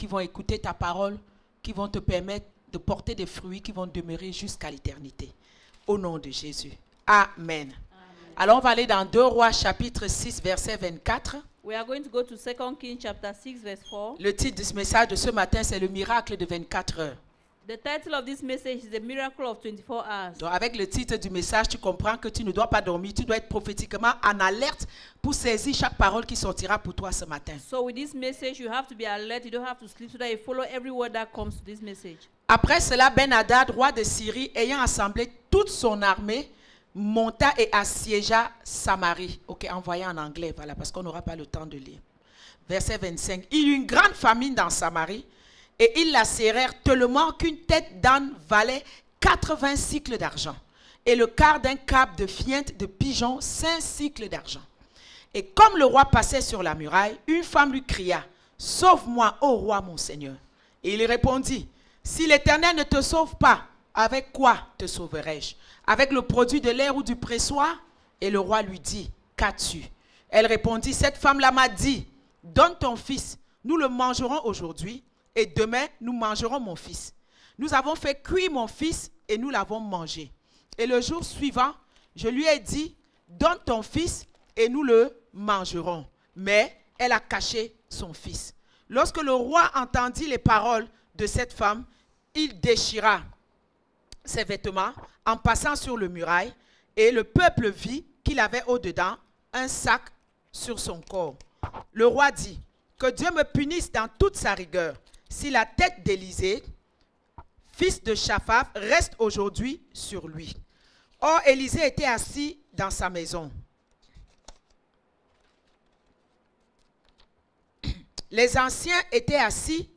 qui vont écouter ta parole, qui vont te permettre de porter des fruits qui vont demeurer jusqu'à l'éternité. Au nom de Jésus. Amen. Alors on va aller dans 2 Rois chapitre 6 verset 24. We are going to go to 2 Kings chapter 6 verse 4. Le titre de ce message de ce matin, c'est le miracle de 24 heures. The title of this message is The Miracle of 24 Hours. Donc avec le titre du message, tu comprends que tu ne dois pas dormir, tu dois être prophétiquement en alerte pour saisir chaque parole qui sortira pour toi ce matin. So with this message, you have to be alert, you don't have to sleep, so that you follow every word that comes to this message. Après cela, Ben-Hadad, roi de Syrie, ayant assemblé toute son armée, monta et assiégea Samarie. Ok, envoyé en anglais, voilà, parce qu'on n'aura pas le temps de lire. Verset 25. Il y eut une grande famine dans Samarie, et ils la serrèrent tellement qu'une tête d'âne valait 80 cycles d'argent, et le quart d'un câble de fiente de pigeon 5 cycles d'argent. Et comme le roi passait sur la muraille, une femme lui cria, « Sauve-moi, ô roi mon Seigneur. » Et il répondit, « Si l'Éternel ne te sauve pas, avec quoi te sauverai-je? Avec le produit de l'air ou du pressoir? » Et le roi lui dit, « Qu'as-tu? » Elle répondit, « Cette femme-là m'a dit, donne ton fils, nous le mangerons aujourd'hui, et demain nous mangerons mon fils. Nous avons fait cuire mon fils et nous l'avons mangé. Et le jour suivant, je lui ai dit, donne ton fils et nous le mangerons. Mais elle a caché son fils. Lorsque le roi entendit les paroles de cette femme, il déchira ses vêtements en passant sur le muraille, et le peuple vit qu'il avait au-dedans un sac sur son corps. Le roi dit, que Dieu me punisse dans toute sa rigueur, si la tête d'Élisée, fils de Shaphat, reste aujourd'hui sur lui. Or, Élisée était assis dans sa maison. Les anciens étaient assis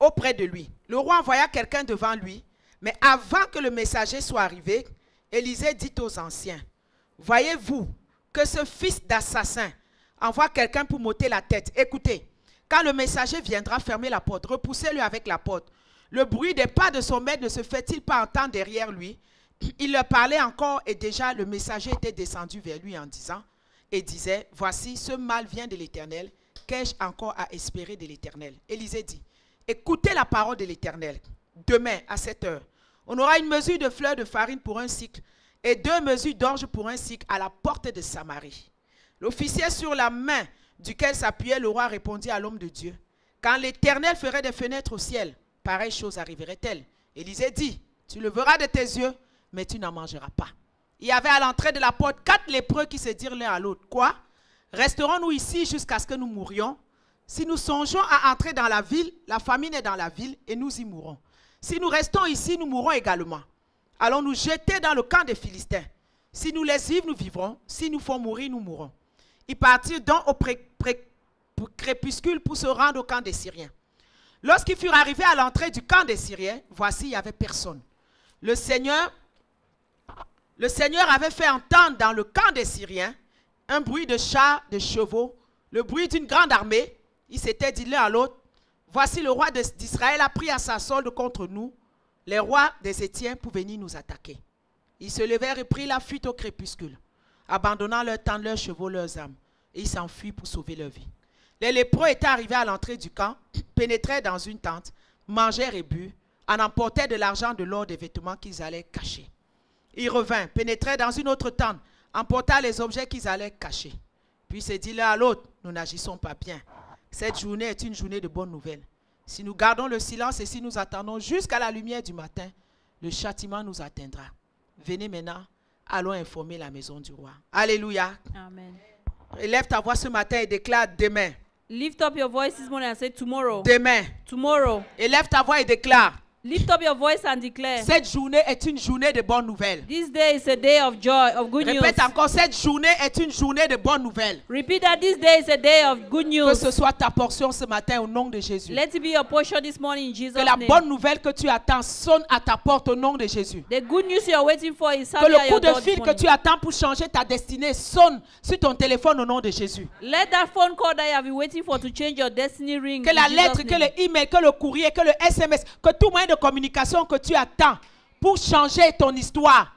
auprès de lui. Le roi envoya quelqu'un devant lui, mais avant que le messager soit arrivé, Élisée dit aux anciens, « Voyez-vous que ce fils d'assassin envoie quelqu'un pour m'ôter la tête. Écoutez, quand le messager viendra fermer la porte, repoussez-le avec la porte. Le bruit des pas de son maître ne se fait-il pas entendre derrière lui? » Il leur parlait encore et déjà le messager était descendu vers lui en disant, et disait, « Voici, ce mal vient de l'Éternel. Qu'ai-je encore à espérer de l'Éternel? » Élisée dit, « Écoutez la parole de l'Éternel. Demain, à 7 heures, on aura une mesure de fleur de farine pour un cycle et 2 mesures d'orge pour un cycle à la porte de Samarie. » L'officier sur la main duquel s'appuyait le roi répondit à l'homme de Dieu, « Quand l'Éternel ferait des fenêtres au ciel, pareille chose arriverait-elle? » Élisée dit, « Tu le verras de tes yeux, mais tu n'en mangeras pas. » Il y avait à l'entrée de la porte 4 lépreux qui se dirent l'un à l'autre, « Quoi? Resterons-nous ici jusqu'à ce que nous mourions? Si nous songeons à entrer dans la ville, la famine est dans la ville et nous y mourrons. Si nous restons ici, nous mourrons également. Allons nous jeter dans le camp des Philistins. Si nous laissons vivre, nous vivrons. Si nous font mourir, nous mourrons. » Ils partirent donc au crépuscule pour se rendre au camp des Syriens. Lorsqu'ils furent arrivés à l'entrée du camp des Syriens, voici, il n'y avait personne. Le Seigneur avait fait entendre dans le camp des Syriens un bruit de chars, de chevaux, le bruit d'une grande armée. Ils s'étaient dit l'un à l'autre, « Voici le roi d'Israël a pris à sa solde contre nous, les rois des Étiens, pour venir nous attaquer. » Ils se levèrent et prirent la fuite au crépuscule, abandonnant leurs tentes, leurs chevaux, leurs âmes, et ils s'enfuient pour sauver leur vie. Les lépreux étaient arrivés à l'entrée du camp, pénétrèrent dans une tente, mangèrent et burent, en emportèrent de l'argent, de l'or, des vêtements qu'ils allaient cacher. Ils revinrent, pénétrèrent dans une autre tente, emportèrent les objets qu'ils allaient cacher. Puis se dit l'un à l'autre, nous n'agissons pas bien. Cette journée est une journée de bonnes nouvelles. Si nous gardons le silence et si nous attendons jusqu'à la lumière du matin, le châtiment nous atteindra. Venez maintenant, allons informer la maison du roi. Alléluia. Amen. Élève ta voix ce matin et déclare demain. Lift up your voice this morning and say tomorrow. Demain. Tomorrow. Élève ta voix et déclare. Lift up your voice and declare. Cette journée est une journée de bonnes nouvelles. This day is a day of joy, of good news. Répète encore, cette journée est une journée de bonnes nouvelles. Repeat that this day is a day of good news. Que ce soit ta portion ce matin au nom de Jésus. Let it be your portion this morning in Jesus' Que la name. bonne nouvelle que tu attends sonne à ta porte au nom de Jésus. The good news you are waiting for is Que sounding at le your coup de door this fil que morning. tu attends pour changer ta destinée sonne sur ton téléphone au nom de Jésus. Let that phone call that you have been waiting for to change your destiny ring. Que la in lettre, Jesus' que name. le email, que le courrier, que le SMS, que tout moyen de communication que tu attends pour changer ton histoire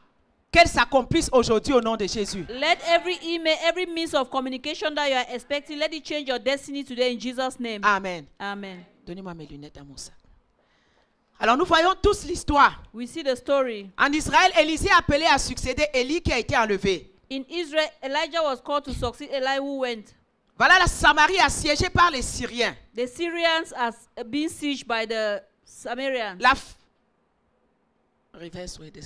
qu'elles s'accomplissent aujourd'hui au nom de Jésus. Let every email, every means of communication that you are expecting, let it change your destiny today in Jesus' name. Amen. Amen. Donnez-moi mes lunettes dans mon sac. Alors nous voyons tous l'histoire. We see the story. En Israël, Élisée a appelé à succéder Élie qui a été enlevé. In Israel, Elijah was called to succeed Eli who went. Voilà la Samarie assiégée par les Syriens. The Syrians are being sieged by the Samaritans.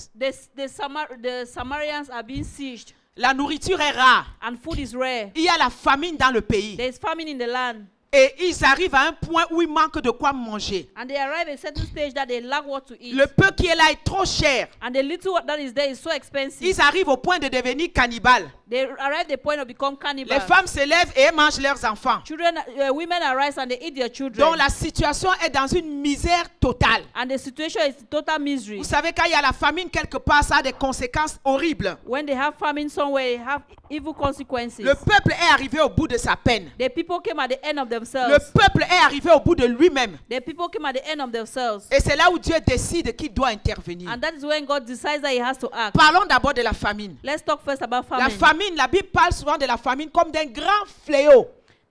The Samaritans are being sieged. La nourriture est rare. And food is rare. Il y a la famine dans le pays. There is famine in the land. Et ils arrivent à un point où il manque de quoi manger. And they arrive at a certain stage that they lack what to eat. Le peu qui est là est trop cher. And the little that is there is so expensive. Ils arrivent au point de devenir cannibales. They arrive at the point of become cannibals. Les femmes se lèvent et mangent leurs enfants. Children, women arise and they eat their children. Donc la situation est dans une misère totale. And the situation is total misery. Vous savez, quand il y a la famine quelque part, ça a des conséquences horribles. When they have famine somewhere, they have evil consequences. Le peuple est arrivé au bout de sa peine. The people came at the end of themselves. Le peuple est arrivé au bout de lui-même. The people came at the end of themselves. Et c'est là où Dieu décide qu'il doit intervenir. And that is when God decides that He has to act. Parlons d'abord de la famine. Let's talk first about famine. La famine, la Bible parle souvent de la famine comme d'un grand fléau.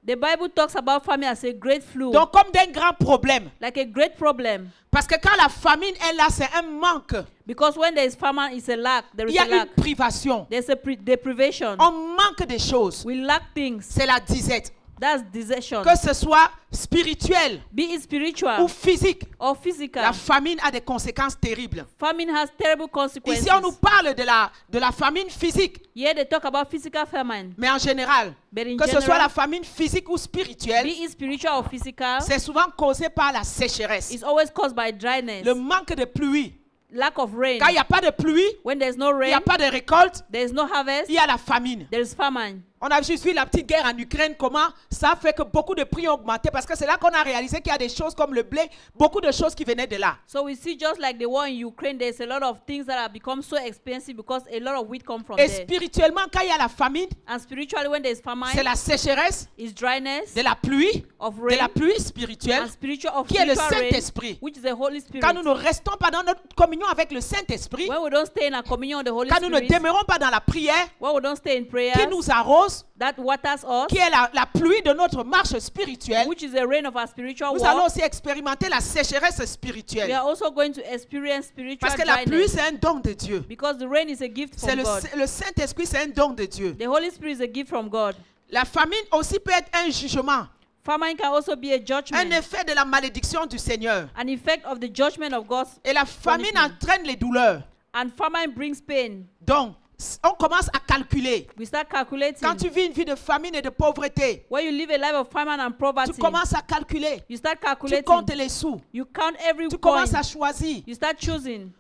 The Bible talks about famine as a great flu. Donc comme d'un grand problème. Like a great problem. Parce que quand la famine est là, c'est un manque. Because when there is famine, it's a lack. There is Il y a a lack. une privation. There's a deprivation. On manque de choses. We lack things. C'est la disette. That's desertion. Que ce soit spirituel Be it spiritual ou physique, or physical. la famine a des conséquences terribles. Famine has terrible consequences. Ici, on nous parle de la famine physique, Here they talk about physical famine. mais en général, But in que ce soit general, la famine physique ou spirituelle, be it spiritual or physical, c'est souvent causé par la sécheresse, it's always caused by dryness, le manque de pluie. lack of rain. Quand il n'y a pas de pluie, When there's no il n'y a rain, pas de récolte, there's no harvest, il y a la famine. there is famine. On a juste vu la petite guerre en Ukraine, comment ça fait que beaucoup de prix ont augmenté, parce que c'est là qu'on a réalisé qu'il y a des choses comme le blé, beaucoup de choses qui venaient de là. So we see just like the war in Ukraine, there's a lot of things that have become so expensive because a lot of wheat come from Et there. spirituellement, quand il y a la famine, And spiritually, when there's famine, c'est la sécheresse, is dryness de la pluie, of de la rain, pluie spirituelle, and spiritual of qui est le spiritual rain, Saint-Esprit. which is the Holy Spirit. Quand nous ne restons pas dans notre communion avec le Saint-Esprit, When we don't stay in a communion with the Holy quand nous ne Spirit, demeurons pas dans la prière when we don't stay in prayer, qui nous arrose, that waters us, qui est la pluie de notre marche spirituelle, which is the rain of our spiritual nous allons walk, aussi expérimenter la sécheresse we spirituelle. are also going to experience spiritual Parce que la pluie, dryness. c'est un don de Dieu. Because the rain is a gift C'est from God. le Saint-Esprit, c'est un don de Dieu. The Holy Spirit is a gift from God. La famine aussi peut être un jugement, Famine can also be a un judgment, effet de la malédiction du Seigneur. an effect of the judgment of God. Et la famine punishment. entraîne les douleurs. And famine brings pain. Donc, on commence à calculer. We start calculating. Quand tu vis une vie de famine et de pauvreté, When you live a life of famine and tu poverty, commences à calculer. you start Tu calculating. comptes les sous. You count every Tu coin. commences à choisir. You start choosing.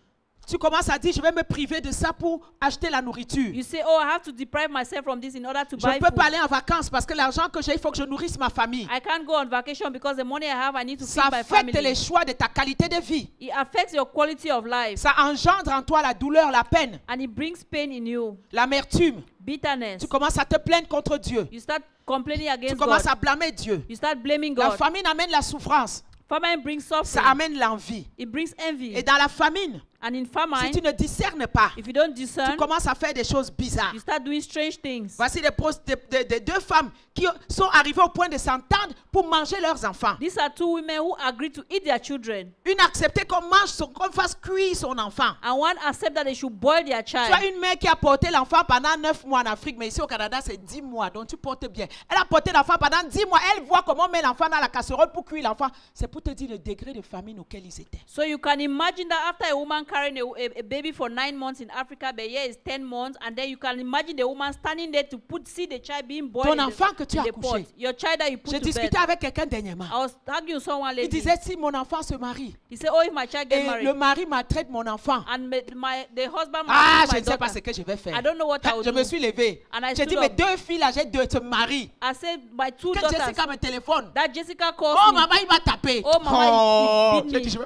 Tu commences à dire, je vais me priver de ça pour acheter la nourriture. You say, oh, I have to deprive myself from this in order to Je buy ne peux food. pas aller en vacances parce que l'argent que j'ai, il faut que je nourrisse ma famille. I can't go on vacation because the money I have, I need to Ça feed my affecte family. les choix de ta qualité de vie. It affects your quality of life. Ça engendre en toi la douleur, la peine, And it brings pain in you. l'amertume. Bitterness. Tu commences à te plaindre contre Dieu. You start complaining Tu against commences God. à blâmer Dieu. You start blaming La God. famine amène la souffrance. Famine brings Ça suffering. amène l'envie. It brings envy. Et dans la famine, And in si famine, tu ne discernes pas, if you don't tu discern, commences à faire des choses bizarres. you start doing strange things. Voici des deux femmes qui sont arrivées au point de s'entendre pour manger leurs enfants. These are two women who agreed to eat their children. Une acceptait qu'on mange, qu'on fasse cuire son enfant. And one accepted that they should boil their Tu as child. une mère qui a porté l'enfant pendant 9 mois en Afrique, mais ici au Canada, c'est 10 mois, donc tu portes bien. Elle a porté l'enfant pendant 10 mois. Elle voit comment on met l'enfant dans la casserole pour cuire l'enfant. C'est pour te dire le degré de famine auquel ils étaient. So you can imagine that after a woman carrying a baby for 9 months in Africa, but here is 10 months, and then you can imagine the woman standing there to see the child being boiled Ton in enfant que tu in as the pot. couché. Your child that you put J'ai to bed. discuté avec quelqu'un dernièrement. I was talking to someone Il lately. disait si mon enfant se marie He said, oh, if my child get et married, le mari maltraite mon enfant, and the husband ah, marries je my ne sais pas daughter, ce que je vais faire. I don't know what I will Je do. me suis levée. And I J'ai dit, stood mes up. 2 filles là, j'ai 2 se marient. I said, my two Que daughters, Jessica me téléphone. that Jessica calls Oh, me. maman, il m'a tapé. Oh, maman, il J'ai beat dit, me.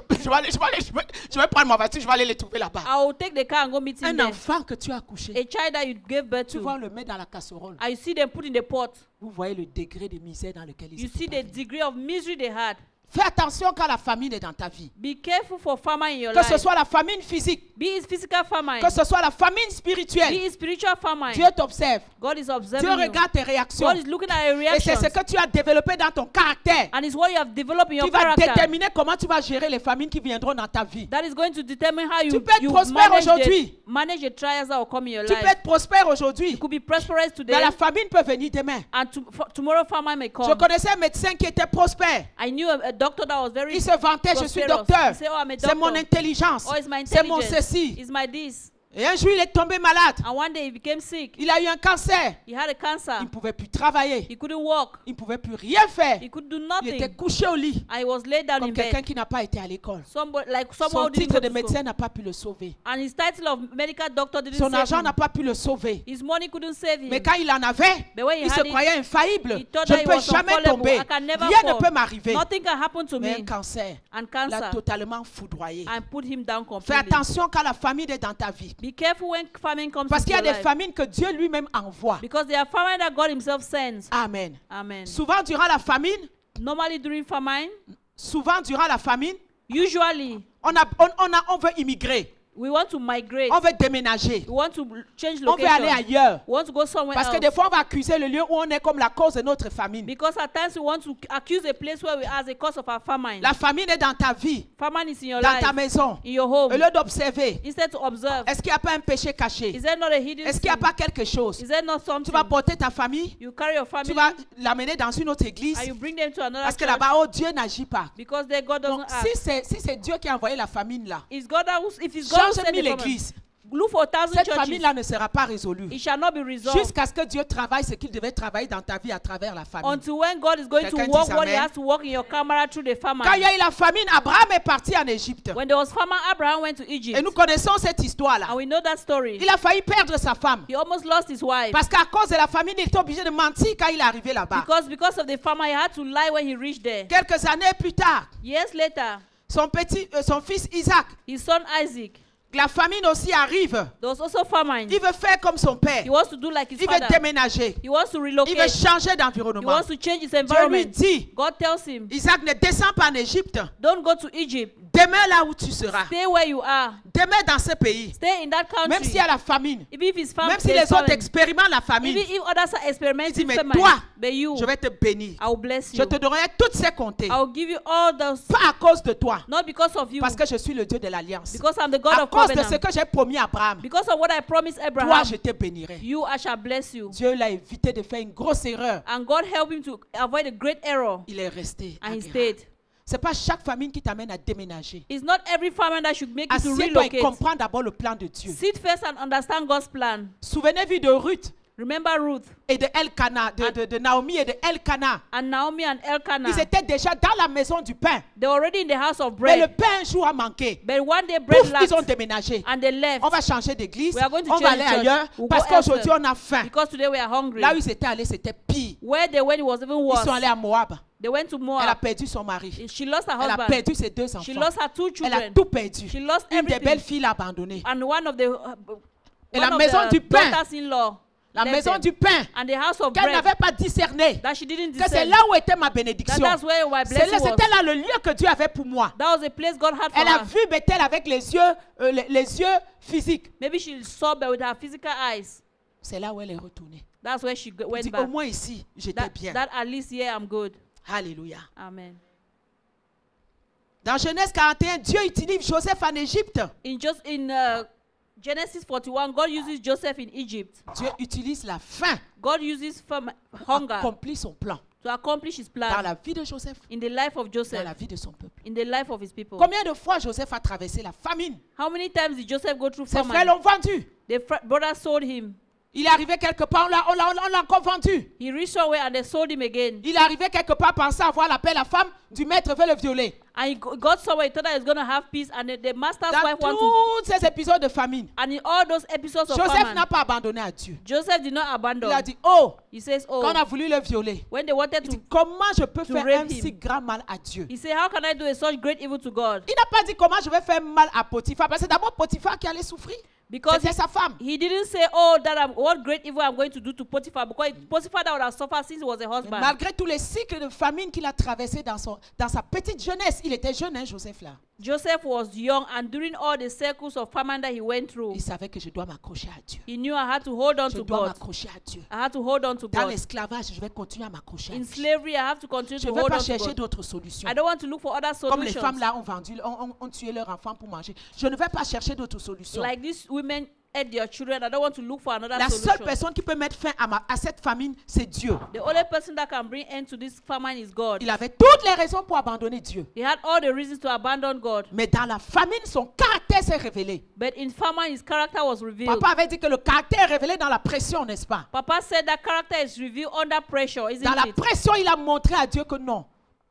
je vais prendre ma voiture, je vais aller les trouver là-bas. I will take the car and go meet him Un there. enfant que tu as couché, A child that you gave birth tu to, vas le mettre dans la casserole. and you see them put in the pot. Vous voyez le degré de misère dans lequel ils You étaient see the parvenus. degree of misery they had. Fais attention quand la famine est dans ta vie. Be careful for famine in your Que ce life. soit la famine physique, Be it physical famine. que ce soit la famine Be spirituelle. it spiritual famine. Dieu t'observe. God is Dieu observing you. regarde tes réactions. God is looking at your Et c'est reactions. ce que tu as développé dans ton caractère And it's what you have developed in qui your va character. déterminer comment tu vas gérer les famines qui viendront dans ta vie. That is going to determine how Tu you, peux être you prospère aujourd'hui. manage the trials that will come in your Tu peux life. être prospère aujourd'hui, You could be prosperous mais today, la famine peut venir demain. and tomorrow famine may Je come. connaissais un médecin qui était prospère. I knew a doctor that was very Il se vantait, je suis prosperous. docteur. He said, oh, I'm a C'est mon doctor. intelligence. Oh, it's my C'est mon intelligence. ceci. It's my this. Et un jour, il est tombé malade. And one day he became sick. Il a eu un cancer. He had a cancer. Il ne pouvait plus travailler. He couldn't walk. Il ne pouvait plus rien faire. He could do Il était nothing. couché au lit. And he was laid down Comme in quelqu'un bed. qui n'a pas été à l'école. Somebody, like Son someone who didn't titre go de to médecin school. n'a pas pu le sauver. And his title of medical doctor didn't Son save argent him. n'a pas pu le sauver. His money couldn't save him. Mais quand il en avait, But when he il se had it, croyait infaillible. he thought Je that ne he peux was jamais unfallible. tomber. I can never Rien ne fall. peut m'arriver. Nothing can happen to Mais me. un cancer And l'a cancer totalement foudroyé. and put him down Fais completely. attention quand la famine est dans ta vie. Be careful when famine comes Parce into qu'il y a your des life. famines que Dieu lui-même envoie. Because there are famine that God himself sends. Amen. Amen. Souvent durant la famine, Normally during famine, usually on veut immigrer. we want to migrate. On veut déménager. We want to change On veut aller location. ailleurs. We want to go somewhere Parce que else. des fois, on va accuser le lieu où on est comme la cause de notre famine. Because at times we want to accuse a place where we are as a cause of our famine. La famine est dans ta vie, Famine is in your dans life, ta maison. in your home. Au lieu d'observer, Instead to observe, est-ce qu'il n'y a pas un péché caché? is there not a hidden Est-ce qu'il n'y a sin? pas quelque chose? Is there not Tu something? vas porter ta famille, You carry your tu family vas l'amener dans une autre église. and you bring them to another Parce que church là-bas, oh, Dieu n'agit pas. because their God Donc, doesn't act. si c'est Dieu qui a envoyé la famine là, It's God that if it's God who change sent mille the famine, églises. look for 1,000 Cette churches. famine là ne sera pas résolue. It shall not be resolved Jusqu'à ce que Dieu travaille ce qu'il devait travailler dans ta vie à travers la famine. until when God is going to Quelqu'un work dit what He amen. has to work in your camera through the famine. Quand il y a eu la famine, Abraham est parti en Égypte. When there was famine, Abraham went to Et Egypt, nous connaissons cette histoire là. and we know that story. Il a failli perdre sa femme. He almost lost his wife Parce qu'à cause de la famine, il était obligé de mentir quand il est arrivé là-bas. because of the famine. He had to lie when he reached there. Quelques années plus tard, Years later, son fils Isaac, his son Isaac, la famine aussi arrive. there was also famine. Il veut faire comme son père. He wants to do like his Il veut father. déménager. He wants to Il relocate. veut changer He d'environnement. wants to change his Dieu lui environment. dit, God tells him, Isaac, ne descends pas en Égypte. don't go to Egypt. Demeure là où tu seras. Stay where you are. Demeure dans ce pays. Stay in that country. Même s'il y a la famine. Even if his family, Même si les autres expérimentent la famine. even if others are Il experimenting dit, mais famine, toi, but you, je vais te bénir. I will bless Je you. te donnerai toutes ces comptes. I will give you all those, Pas à cause de toi. not because of you, Parce que je suis le Dieu de l'alliance. because I'm the God À of cause de covenant. ce que j'ai promis à Abraham. Because of what I promised Toi, Abraham, je te bénirai. you, I shall bless you. Dieu l'a évité de faire une grosse erreur. And God helped him to avoid a great error, Il est resté. à and he Guérard. stayed. C'est pas chaque famine qui t'amène à déménager. It's not every famine that should make you to Assieds-toi et relocate. comprends d'abord le plan de Dieu. Sit first and understand God's plan. Souvenez-vous de Ruth Remember Ruth et de Elkana, de Naomi et de Elkana. and Naomi and Elkanah. Ils étaient déjà dans la maison du pain. They were already in the house of Mais le bread. pain un jour a manqué. But one day bread Pouf, ils ont lacked, déménagé. and they left On va changer d'église. We are going to On va change aller church. ailleurs. We'll Parce go qu'aujourd'hui, elsewhere. on a faim. because today we are hungry. Là où ils étaient allés, c'était pire. Where they went, it was even Ils worse. sont allés à Moab. They went to Elle a Moab. perdu son mari. She lost her Elle a husband. perdu ses deux She enfants. lost her 2 Elle a children. tout perdu. She lost Une des everything. belles filles l'a abandonnée. And one of the Et la maison du pain. daughters-in-law, La left maison them. du pain. And the house of Qu'elle bread n'avait pas discerné. that she didn't Que c'est discern. là où était ma bénédiction. That's where my blessing was. C'était là le lieu que Dieu avait pour moi. That was a place God had for Elle a her. vu Bethel avec les yeux physiques. Maybe she saw but with her physical eyes. C'est là où elle est retournée. That's where she Elle went dit, back. au moins ici, j'étais That, bien. that at least here I'm good. Alléluia. Amen. Dans Genèse 41, Dieu utilise Joseph en Égypte. In Genesis 41, God uses Joseph in Egypt. Dieu utilise la faim God uses pour hunger accomplir son plan. to accomplish his Dans plan la vie de Joseph, in the life of dans Joseph, la vie de son peuple. in the life of his people. Combien de fois Joseph a traversé la famine? How many times did Joseph go through Ses frères famine? l'ont vendu. The brothers sold him. Il est arrivé quelque part, on l'a encore vendu. He reached somewhere and they sold him again. Il est arrivé quelque part, pensant avoir la paix, la femme du maître veut le violer. And he got somewhere, he thought that he was going to have peace, and the master's Dans wife wanted to. tous ces épisodes de famine, And in all those episodes of Joseph famine, n'a pas abandonné à Dieu. Joseph did not Il a abandon. dit, oh, He says, quand on oh, a voulu le violer, when they wanted il to, dit, comment je peux to faire rape un him. si grand mal à Dieu? he said, how can I do a such great evil to God? Il n'a pas dit comment je vais faire mal à Potiphar, parce que c'est d'abord Potiphar qui allait souffrir. Because C'était sa femme. he didn't say, oh, what great evil I'm going to do to Potiphar, because Potiphar that would have suffered since he was a Mais husband. malgré tous les cycles de famine qu'il a traversés dans sa petite jeunesse, il était jeune, hein, Joseph là. Joseph was young, and during all the circles of famine that he went through, Il savait que je dois m'accrocher à Dieu. he knew I had to hold on Je to dois God. m'accrocher à Dieu. I had to hold on to Dans God. l'esclavage, je vais continuer à m'accrocher à In Dieu. slavery, I have to continue Je to ne veux hold pas on to chercher God. d'autres solutions. I don't want to look for other Comme les solutions. femmes là ont tué leurs enfants pour manger. Je ne vais pas chercher d'autres solutions. Like these women ate their children, I don't want to look for another La seule solution. personne qui peut mettre fin à cette famine, c'est Dieu. The only person that can bring end to this famine is God. Il avait toutes les raisons pour abandonner Dieu. He had all the reasons to abandon God. Mais dans la famine, son caractère s'est révélé. But in famine, his character was revealed. Papa avait dit que le caractère est révélé dans la pression, n'est-ce pas? Papa said that character is revealed under pressure, isn't Dans la it? pression, il a montré à Dieu que non,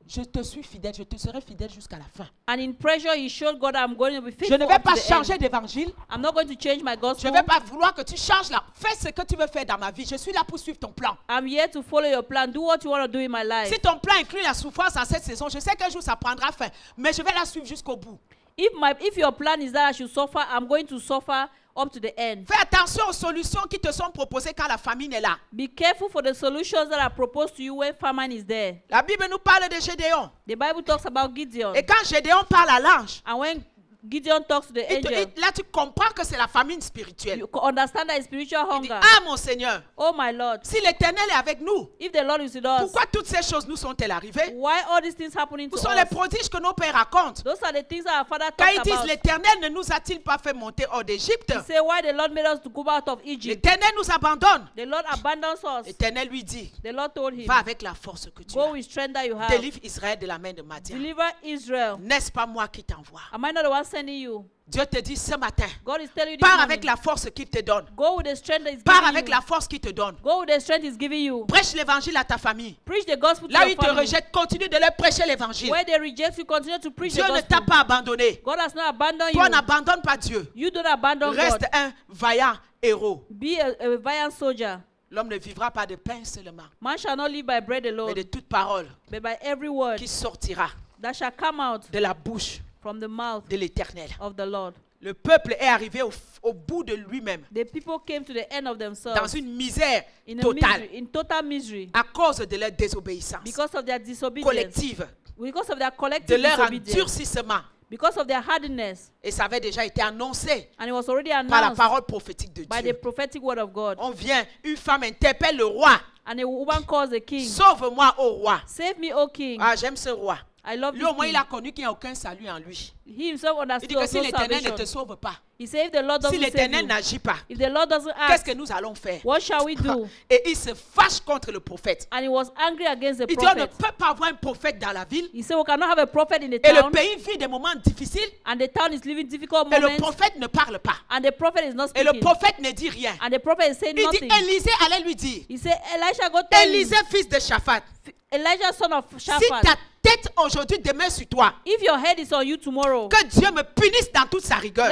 je te suis fidèle, je te serai fidèle jusqu'à la fin. And in pressure, he showed God, I'm going to be Je faithful ne vais up to pas the changer end. d'évangile. I'm not going to change my Je gospel. ne vais pas vouloir que tu changes là. Fais ce que tu veux faire dans ma vie. Je suis là pour suivre ton plan. I'm here to follow your plan. Do what you want to do in my life. Si ton plan inclut la souffrance en cette saison, je sais qu'un jour ça prendra fin, mais je vais la suivre jusqu'au bout. If your plan is that I should suffer, I'm going to suffer up to the end. Fais attention aux solutions qui te sont proposées quand la famine est là. Be careful for the solutions that are proposed to you when famine is there. La Bible nous parle de Gédéon. The Bible talks about Gideon. Et quand Gédéon parle à l'ange, And when Gideon talks to the angel, là tu comprends que c'est la famine spirituelle. you understand that it's spiritual Il dit, hunger. ah mon Seigneur, Oh my Lord, si l'Éternel est avec nous, if the Lord is with us, pourquoi toutes ces choses nous sont-elles arrivées? why all these things happening to Où sont us? les prodiges que nos pères racontent? Those are the things that our father Quand ils talked disent, about. l'Éternel ne nous a-t-il pas fait monter hors d'Égypte? He said, why the Lord made us to go out of Egypt. L'Éternel nous abandonne. The Lord abandons us. L'Éternel lui dit, The Lord told him, va avec la force que tu go as. with strength that you have. Délivre Israël de la main de Madian. Deliver Israel. N'est-ce pas moi qui t'envoie? Am I not the one sending you? Dieu te dit ce matin, God is telling you this pars morning, avec la force qu'il te donne. go with the strength that is Pars giving avec you. la force qu'il te donne. Go with the strength he's giving you. Prêche l'évangile à ta famille. Preach the gospel to Là où your ils te family. rejettent, continue de leur prêcher l'évangile. Where they reject you, continue to preach Dieu the ne gospel. t'a pas abandonné. God has not abandoned Toi you. n'abandonne pas Dieu. You don't abandon Reste God. un vaillant héros. Be a valiant soldier. L'homme ne vivra pas de pain seulement, Man shall not live by bread mais alone, de toute parole but by every word qui sortira that shall come out de la bouche from the mouth de l'Éternel. of the Lord. Le peuple est arrivé au bout de lui-même, The people came to the end of dans themselves une misère in totale, in total misery à cause de leur désobéissance because of their disobedience, collective, because of their de collective leur disobedience, endurcissement. because of their hardness. Et ça avait déjà été annoncé And it was already par la announced parole prophétique de by the Dieu. prophetic word of God. On vient, une femme interpelle le roi. And a woman calls the king, Sauve-moi, ô roi. save me, O king. Ah, j'aime ce roi. I love Lui, this au moins, king. il a connu qu'il n'y a aucun salut en lui. He himself Il understood dit que there si was no l'Éternel ne te salvation. sauve pas, He said, if the Lord si doesn't save l'Éternel you, n'agit pas, if the Lord doesn't qu'est-ce act, que nous allons faire? what shall we do? Et il se fâche contre le prophète. And he was angry against the Il dit, on ne prophet. peut pas avoir un prophète dans la ville. He said, we cannot have a prophet in the Et le town, pays vit des moments difficiles. and the town is living difficult Et le moments, prophète ne parle pas. and the prophet is not Et le speaking, prophète ne dit rien. and the prophet is saying Il dit, nothing. Élisée allait lui dire, He said, Elisha, go tell him, Élisée, fils de Shaphat, Elijah, son of si Shaphat, ta tête aujourd'hui demeure sur toi, if your head is on you tomorrow, que Dieu me punisse dans toute sa rigueur.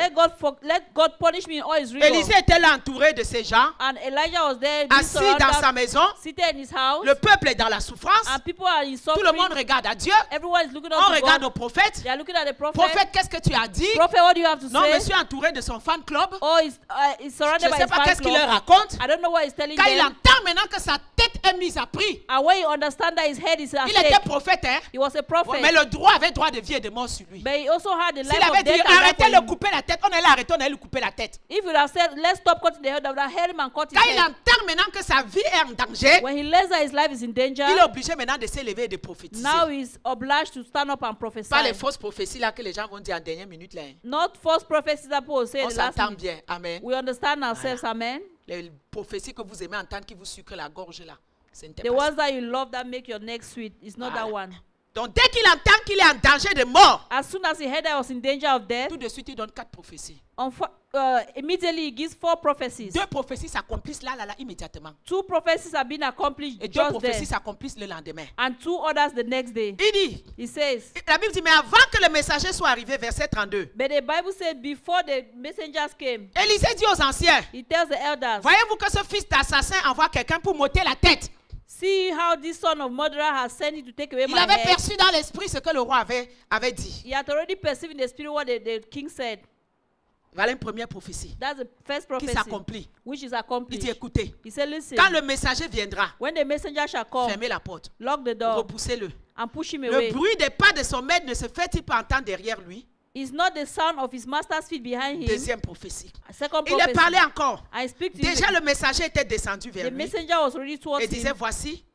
let God punish me in all his rigor. Élisée était là entouré de ces gens, And Elijah was there, being assis dans sa surrounded, maison. seated in his house, Le peuple est dans la souffrance. and people are in Tout le suffering. monde regarde à Dieu. Everyone is looking On up to regarde God. au prophète. They are looking at the prophet. Prophète, qu'est-ce que tu as dit? Prophet, what do you have to Non, say? monsieur entouré de son fan club. Oh, he's Je surrounded ne by sais his pas fan qu'est-ce qu'il leur club. raconte. I don't know what he's telling Quand il them. entend maintenant que sa tête est mise à prix. And when you understand that his head is at Il stake, était prophète, hein? he was a Ouais, prophet. mais le droit avait droit de vie et de mort sur lui. But he also had the S'il life avait of dit death and life arrêtez for de him. couper la tête, on allait arrêter, on allait lui couper la tête. If you would have said, let's stop cutting the head, I would have held him and cut his Quand il head. entend maintenant que sa vie est en danger, When he learns that his life is in danger, il est obligé maintenant de s'élever et de prophétiser. now he's obliged to stand up and prophesy. Pas les fausses prophéties là que les gens vont dire en dernière minute là. Hein. Not false prophecies that people say On in the last s'entend minute. bien. Amen. We understand ourselves, amen. Les prophéties que vous aimez entendre qui vous sucrent la gorge là. Ce n'était The pas ça. ones that you love that make your neck sweet is not that Voilà. one. Donc dès qu'il entend qu'il est en danger de mort, As soon as he heard that I was in danger of death, tout de suite il donne 4 prophéties. immediately he gives 4 prophecies. 2 prophéties s'accomplissent là immédiatement. 2 prophecies have been accomplished Et 2 just prophéties there, s'accomplissent le lendemain. and 2 others the next day. Il dit, He says, la Bible dit, mais avant que le messager soit arrivé, verset 32, but the Bible said before the messengers came, Élisée dit aux anciens, he tells the elders, voyez-vous que ce fils d'assassin envoie quelqu'un pour m'ôter la tête. see how this son of murderer has sent you to take away Il my avait head. perçu dans l'esprit ce que le roi avait dit. He had already perceived in the spirit what the king said. Voilà une première prophétie That's the first qui prophecy s'accomplit. which is Il dit, accomplished. écoutez, He said, listen, quand le messager viendra, when the messenger shall come, fermez la porte, lock the door repoussez-le. and push him Le away. bruit des pas de son maître ne se fait-il pas entendre derrière lui? Is not the sound of his master's feet behind him. Deuxième prophétie. A second Il est parlé prophecy. encore. I speak to Déjà, you. le messager était descendu The vers lui messenger was already towards et disait, him. voici,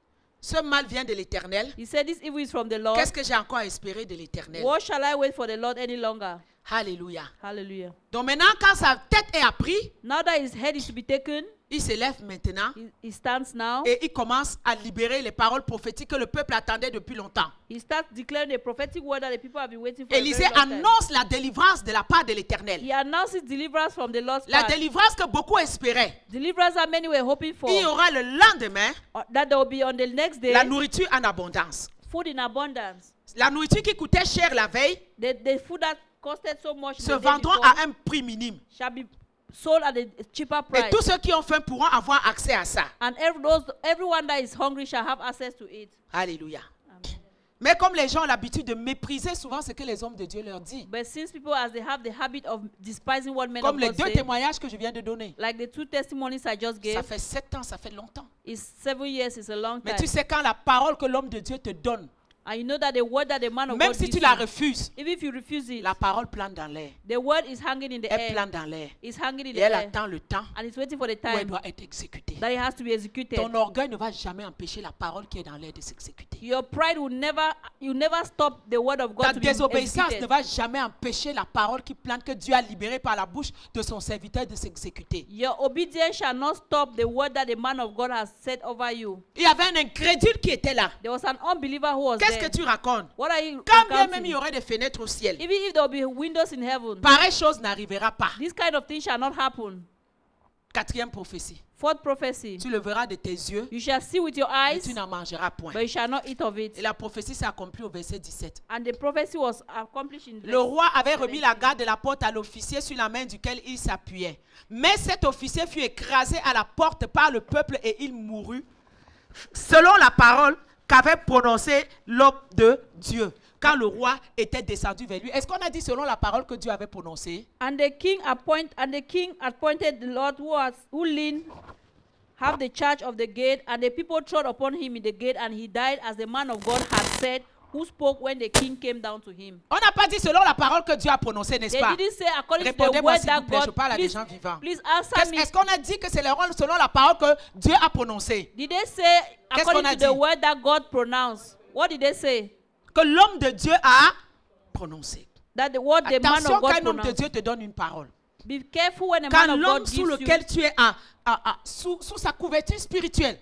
ce mal vient de l'Éternel. He said, this evil is from the Lord. Qu'est-ce que j'ai encore espéré de l'Éternel? What shall I wait for the Lord any longer? Alléluia. Hallelujah. Donc maintenant, quand sa tête est apprise, Now that his head is to be taken, il se lève maintenant he stands now. et il commence à libérer les paroles prophétiques que le peuple attendait depuis longtemps. He starts declaring the prophetic word that the people have been waiting for a Élisée very long time. annonce la délivrance de la part de l'Éternel. He announces deliverance from the Lord's La part. délivrance que beaucoup espéraient. Deliverance that many were hoping for. Il y aura le lendemain That there will be on the next day la nourriture en abondance. food in abundance. La nourriture qui coûtait cher la veille The food that costed so much se the day vendront before à un prix minime. shall be sold at a cheaper Et price. tous ceux qui ont faim pourront avoir accès à ça. And everyone that is hungry shall have access to it. Alléluia. Amen. Mais comme les gens ont l'habitude de mépriser souvent ce que les hommes de Dieu leur disent, But since people, as they have the habit of despising what men comme of les God deux say, témoignages que je viens de donner, like the two testimonies I just ça gave, fait 7 ans, ça fait longtemps. is 7 years is a long Mais time. tu sais, quand la parole que l'homme de Dieu te donne, And you know that the word that the man of même God si gives tu la you, refuses, even if you refuse it, la parole plane dans l'air. the word is hanging in the Elle air. plane dans l'air. It's hanging in Et the elle air. attend le temps And it's waiting for the où elle time doit être exécutée. that it has to be executed. Ton orgueil ne va jamais empêcher la parole qui est dans l'air de s'exécuter. Your pride will never stop the word of God Ta to be désobéissance ne executed. va jamais empêcher la parole qui plane que Dieu a libérée par la bouche de son serviteur de s'exécuter. Your obedience shall not stop the word that the man of God has said over you. Il y avait un incrédule qui était là. There was an unbeliever who was Qu'est-ce there. que tu racontes? What are you Quand bien même il y recounting? aurait des fenêtres au ciel, Even if there will be windows in heaven, pareille chose n'arrivera pas. this kind of thing shall not happen. Quatrième prophétie. Fourth prophecy. Tu le verras de tes yeux, You shall see with your mais eyes, tu n'en mangeras point. but you shall not eat of Et it. la prophétie s'est accomplie au verset 17. And the prophecy was accomplished in Le roi avait remis 17. la garde de la porte à l'officier sur la main duquel il s'appuyait. Mais cet officier fut écrasé à la porte par le peuple et il mourut, selon la parole qu'avait prononcée l'homme de Dieu, quand le roi était descendu vers lui. Est-ce qu'on a dit selon la parole que Dieu avait prononcée? And the king appointed the Lord who leaned have the charge of the gate, and the people trod upon him in the gate, and he died as the man of God had said, who spoke when the king came down to him. On n'a pas dit selon la parole que Dieu a prononcée, n'est-ce They pas? didn't say according to the Répondez-moi word s'il vous that plaît, je God. parle à des Please, gens vivants. please answer me. Est-ce qu'on a dit que c'est selon la parole que Dieu a prononcée? Did they say Qu'est-ce according qu'on a to the dit? word that God pronounced? What did they say? Que l'homme de Dieu a prononcé. That the word the man Attention of quand God un homme de pronounced. Dieu te donne une parole. Be careful when a Quand man of l'homme God sous gives lequel you. tu es sous sa couverture spirituelle,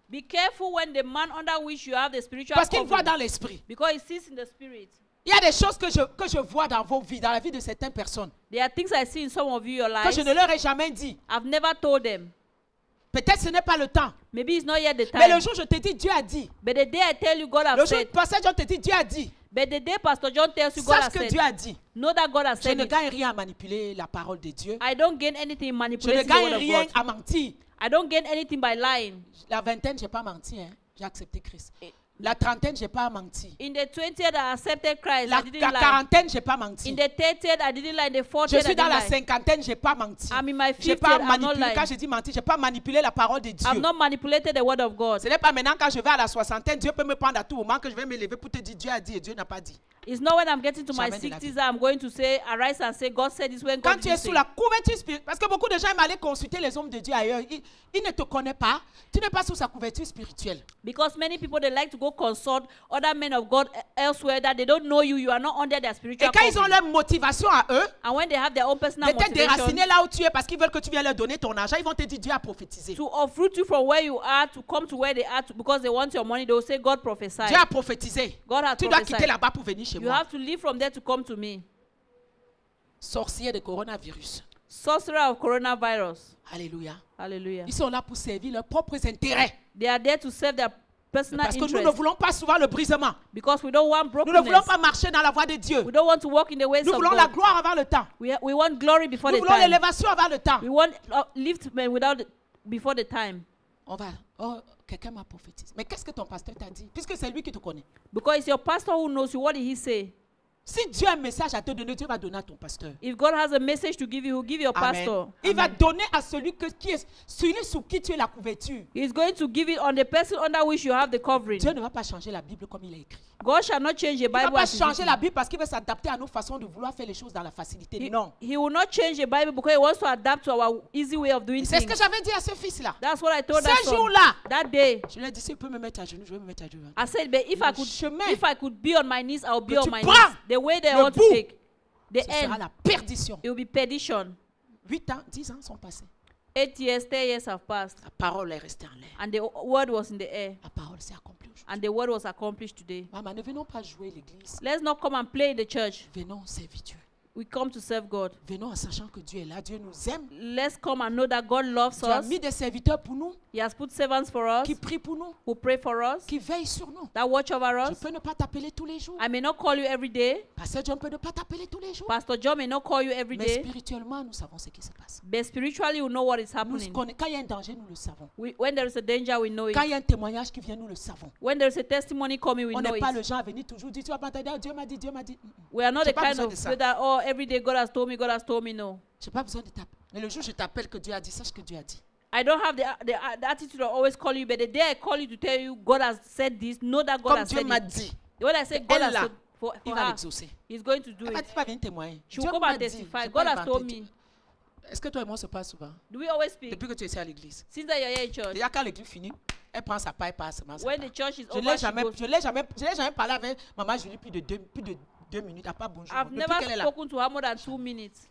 Be careful when the man under which you have the spiritual parce qu'il voit covering, dans l'esprit. because he sees in the spirit. Il y a des choses que je vois dans vos vies, dans la vie de certaines personnes, There are things I see in some of you, your que lives. je ne leur ai jamais dit. I've never told them. Peut-être ce n'est pas le temps. Maybe it's not yet the Mais time. le jour où je te dis, Dieu a dit. But the day I tell you God Le has jour said. où Pasteur John te dit, Dieu a dit. But the day Pastor John tells you God Sache has que said. Dieu a dit. Know that God has Je said ne it. gagne rien à manipuler la parole de Dieu. I don't gain anything Je ne manipulating the gagne word of rien God. à mentir. I don't gain anything by lying. La vingtaine, je n'ai pas menti. Hein. J'ai accepté Christ. Eh. La trentaine, je n'ai pas menti. In the 20th, I accepted Christ. La I didn't lie. quarantaine, je n'ai pas menti. In the 30th, I didn't lie. In the 40th, Je I suis dans didn't la lie. cinquantaine, je n'ai pas menti. I'm in my Je n'ai 50th, pas I'm not manipulé. lying. Quand je dis mentir, je n'ai pas manipulé la parole de Dieu. I've not manipulated the word of God. Ce n'est pas maintenant quand je vais à la soixantaine, Dieu peut me prendre à tout moment que je vais me lever pour te dire Dieu a dit et Dieu n'a pas dit. It's not when I'm getting to my Jamais de la 60s that I'm going to say, arise and say, God said this when Quand God tu es didn't sous say. la couverture spirituelle, parce que beaucoup de gens aiment aller consulter les hommes de Dieu ailleurs, ils ne te connaissent pas, tu n'es pas sous sa couverture spirituelle. Because many people, they like to go consult other men of God elsewhere that they don't know you. You are not under their Et spiritual quand ils ont covering. leur motivation à eux, And when they have their own personal de te motivation déraciner là où tu es parce qu'ils veulent que tu viennes leur donner ton argent, ils vont te dire Dieu a prophétisé. to uproot you from where you are to come to where they are because they want your money, they will say, God prophesied. Dieu a prophétisé. God has Tu dois prophesied. quitter là-bas pour venir chez You moi. have to leave from there to come to me. Sorcier de coronavirus. Sorcerer of coronavirus. Alléluia. Hallelujah. Ils sont là pour servir leurs propres intérêts. They are there to serve their personal Parce que nous ne interests voulons pas souvent le brisement. because we don't want Nous ne voulons brokenness. pas marcher dans la voie de Dieu. We don't want to walk in the ways Nous of voulons la God. gloire avant le temps. We want glory before Nous the voulons time. l'élévation avant le temps. We want liftment before the time. On va. Oh, quelqu'un m'a prophétisé. Mais qu'est-ce que ton pasteur t'a dit? Puisque c'est lui qui te connaît. Because it's your pastor who knows you. What did he say? Si Dieu a un message à te donner, Dieu va donner à ton pasteur. If God has a message to give you, he'll give your Amen. pastor. Il va Amen. donner à celui sous qui tu es la couverture. He's going to give it on the person under which you have the covering. Dieu ne va pas changer la Bible comme il a écrit. God shall not change the Il ne va Bible pas as it is changer written. la Bible parce qu'il veut s'adapter à nos façons de vouloir faire les choses dans la facilité. Non. He will not change the Bible because he wants to adapt to our easy way of doing C'est ce que things. j'avais dit à ce fils-là. That's what I told that Ce son. jour-là, That day, je lui ai dit, s'il peut me mettre à genoux, je vais me mettre à genoux. I said, but if chemin if I could be on my knees, I'll be que on tu my prends, knees. The way they le want to bout, take, the Ce sera end, la perdition. it will be perdition. 8 ans, 10 ans sont passés. 8 years, 10 years have passed, La parole est restée en l'air. and the word was in the air, La parole s'est accomplie aujourd'hui. and the word was accomplished today. Maman, ne venons pas jouer l'église. Let's not come and play in the church. Venons servir Dieu. We come to serve God. Venons en sachant que Dieu est là. Dieu nous aime. Let's come and know that God loves Dieu a us. mis des serviteurs pour nous, He has put servants for us, qui prient pour nous, who pray for us, qui veillent sur nous. that watch over Je us. peux ne pas t'appeler tous les jours. I may not call you every day. Pasteur John peut ne pas t'appeler tous les jours. Pastor John may not call you every Mais day. spirituellement, nous savons ce qui se passe. But spiritually, you know what is Nous happening. quand il y a un danger, nous le savons. When there is a danger, we know Quand it. il y a un témoignage qui vient, nous le savons. When there is a testimony coming, we On know n'est pas it. le genre à venir toujours dire, tu vas pas t'aider, Dieu m'a dit, Dieu m'a dit. We are not J'ai the pas kind besoin of de ça. people that, oh, every day God has told me, God has told me, no. Je n'ai pas besoin de t'appeler. Mais le jour où je t'appelle que Dieu a dit, sache que Dieu a dit. I don't have the attitude of always call you, but the day I call you to tell you God has said this, know that God Comme has Dieu said m'a it. dit, When I say God elle has là, said for il va her, l'exaucer. He's going to do Elle m'a it. dit, pas venir témoigner. She Dieu will come m'a and dit, testify. j'ai God pas has told inventé. me. Est-ce que toi et moi on se parle souvent? Do we always speak? Depuis que tu es ici à l'église. Since that you're here in church, Déjà quand l'église finit, elle prend sa paille par semaine. when the church is Je over, n'ai she jamais, goes. je l'ai jamais parlé avec maman Julie plus de deux minutes, à part bonjour. I've Depuis never qu'elle est là. spoken to her more than 2 minutes.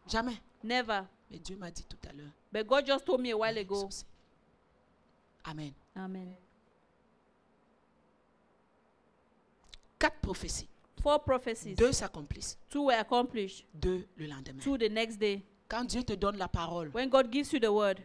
Jamais. Never. Mais Dieu m'a dit tout à l'heure. But God just told me a while ago. Amen. Amen. 4 prophéties. 4 prophecies. 2 s'accomplissent. 2 were accomplished. 2 le lendemain. 2 the next day. Quand Dieu te donne la parole, When God gives you the word,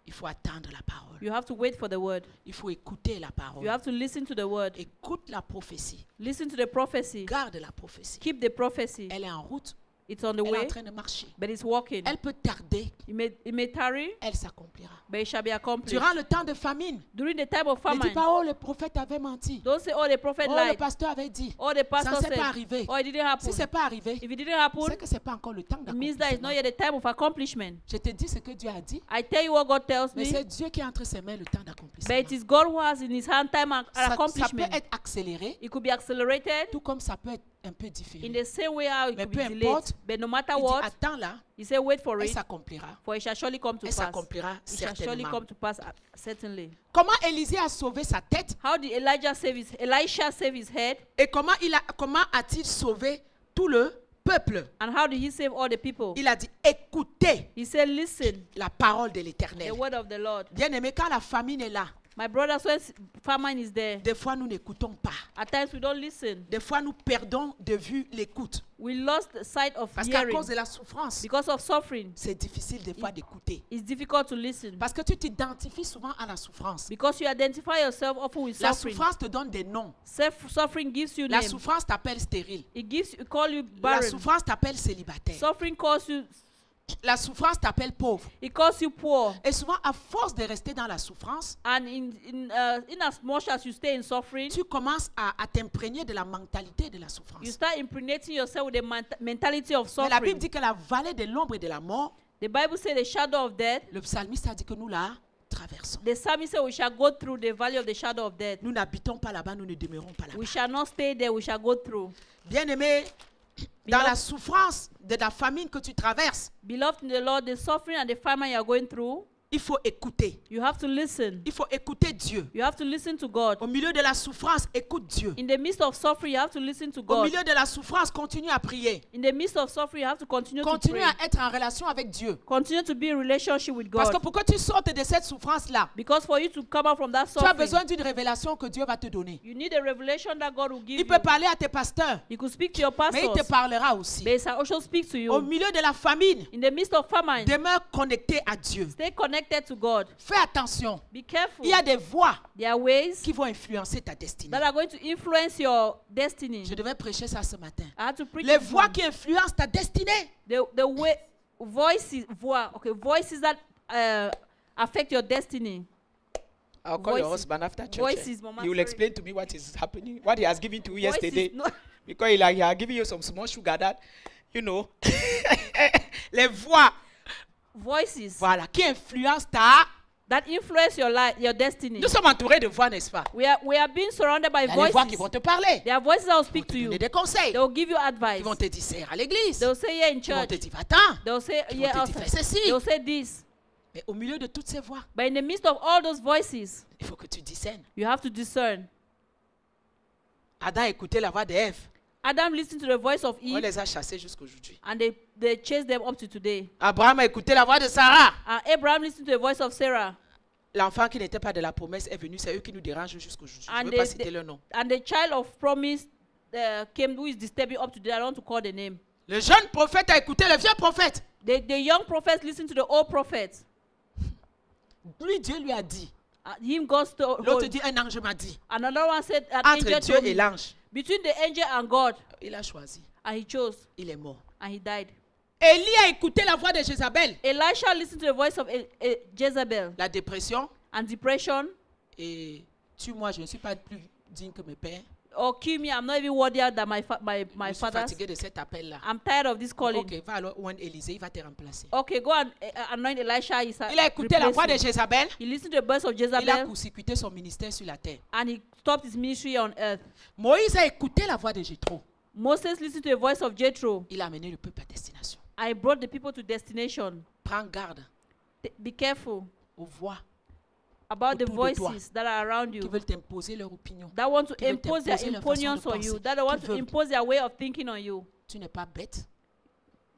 il faut attendre la parole. you have to wait for the word. Il faut écouter la parole. You have to listen to the word. Écoute la prophétie. Listen to the prophecy. Garde la prophétie. Keep the prophecy. Elle est en route. It's on the Elle est en way, train de marcher. but it's walking. Elle peut tarder. It may tarry, Elle s'accomplira. but it shall be accomplished. Durant le temps de famine, During the time of ne dis famine, pas, oh, le prophète avait menti. don't say, oh, the prophet Oh, le lied. pasteur avait dit. Oh, the Ça ne pastor s'est pas said, arrivé. oh, it didn't happen. Si ce n'est pas arrivé, If it didn't happen, c'est que ce n'est pas encore le temps it means that it's not d'accomplissement. yet the time of accomplishment. Je te dis ce que Dieu a dit, I tell you what God tells mais me, c'est Dieu qui a entre ses mains le temps d'accomplissement. but it is God who has in his hand time and Ça peut accomplishment. être accéléré, It could be accelerated tout comme ça peut être un peu in différé. the same way how it Mais could be peu delayed. importe, But no matter Il dit, what, attends là, he said, wait for elle it, s'accomplira. for it shall surely come to Elle pass. s'accomplira It shall surely certainement. come to pass, certainly. Comment Élisée a sauvé sa tête How did Elisha save his head? et comment a-t-il sauvé tout le peuple? And how did he save all the people? Il a dit, écoutez He said, listen, la parole de the l'Éternel. word of the Lord. Bien-aimé, quand la famine est là, My brothers, when famine is there, des fois nous n'écoutons pas. at times we don't listen. Des fois nous perdons de vue l'écoute. We lost sight of Parce qu'à hearing cause de la souffrance, because of suffering. c'est difficile des fois d'écouter. It's difficult to listen Parce que tu t'identifies souvent à la souffrance. because you identify yourself often with La suffering. souffrance te donne des noms. Suffering gives you La name. souffrance t'appelle stérile. It call you La barren. souffrance t'appelle célibataire. Suffering calls you. La souffrance t'appelle pauvre. It calls you poor. Et souvent, à force de rester dans la souffrance, And in as much as you stay in suffering, tu commences à t'imprégner de la mentalité de la you souffrance. start impregnating yourself with the mentality of Mais la Bible suffering. dit que la vallée de l'ombre et de la mort, The Bible says the shadow of death. le psalmiste a dit que nous la traversons. The psalmist said we shall go through the valley of the shadow of death. Nous n'habitons pas là-bas, nous ne demeurons pas là-bas. We shall not stay there, we shall go through. Bien-aimé, dans la souffrance de la famine que tu traverses, Beloved in the Lord, the suffering and the famine you are going through, il faut écouter. you have to listen. Il faut écouter Dieu. You have to listen to God. Au milieu de la souffrance, écoute Dieu. In the midst of suffering, you have to listen to Au God. milieu de la souffrance, continue à prier. In the midst of suffering, you have to continue to Continue pray. à être en relation avec Dieu. Continue to be in relationship with Parce que God. pour que tu sortes de cette souffrance-là, Because for you to come out from that tu as suffering, besoin d'une révélation que Dieu va te donner. you need a revelation that God will give Il peut you. parler à tes pasteurs, He could speak to your mais il te pastors, parlera aussi. but he shall also speak to Au you. milieu de la famine, In the midst of famine, demeure connecté à Dieu. stay connected to God. Fais attention. Be careful. Il y a des voix There are ways qui vont influencer ta destinée. that are going to influence your destiny. Je devais prêcher ça ce matin. I had to preach Les this voix one. qui influencent ta destinée. The way voices that affect your destiny. I'll call your Voices. husband after church. Voices, Mama, He will sorry. explain to me what is happening, what he has given to you yesterday. Voices, Because he are giving you some small sugar that, you know, les voix, Voices voilà, qui influencent ta... that influence your life, your destiny. Nous sommes entourés de voix, n'est-ce pas? We are being surrounded by Il y a les voix qui voices. vont te parler. There are voices that will Ils vont speak te to you. donner des conseils. They will give you Ils advice. vont te dire, serre à l'église. They will say yeah in Ils vont church. te dire, va-t'en. They will say Ils yeah vont te dire, outside. fais ceci. They will say this. Mais au milieu de toutes ces voix, But in the midst of all those voices, il faut que tu discernes. you have to discern. Adam écoutait la voix d'Ève. Adam listened to the voice of On Eve, les a chassés jusqu'aujourd'hui. and they chased them up to today. Abraham a écouté la voix de Sarah. And Abraham listened to the voice of Sarah. L'enfant qui n'était pas de la promesse est venu. C'est eux qui nous dérangent jusqu'aujourd'hui. Je ne veux pas citer leur nom. And the child of promise came, who is disturbing up to today. I don't want to call the name. Le jeune prophète a écouté le vieux prophète. The young prophets listened to the old prophets. Lui, Dieu lui a dit. Him God L'autre dit, un ange m'a dit. Another one said, an Entre angel Dieu told et me. l'ange, Between the angel and God, il a choisi. and he chose, Il est mort. and he died. Élie a écouté la voix de Jézabel. Elisha listened to the voice of Jezebel. La dépression. And depression, Et tue-moi, je ne suis pas plus digne que mes pères. or kill me, I'm not even worthier than my Je suis father's. fatigué de cet appel-là. I'm tired of this calling. Ok, va alors oindre Élisée, il va te remplacer. Okay, go and anoint Elisha. Il a écouté la voix de Replace him. Jézabel. He listened to the voice of Il a Jezebel, court-circuité son ministère sur la terre. and he stopped his ministry on earth. Moïse a écouté la voix de Jéthro. Moses listened to the voice of Jethro. Il a amené le peuple à destination. I brought the people to destination. Prends garde Be careful aux voix about the Autour de toi. voices that are around qui you, veulent t'imposer leur opinion. that want to qui veulent impose their t'imposer leur façon de opinions on you, penser, that want qui to veulent- impose their way of thinking on you. Tu n'es pas bête.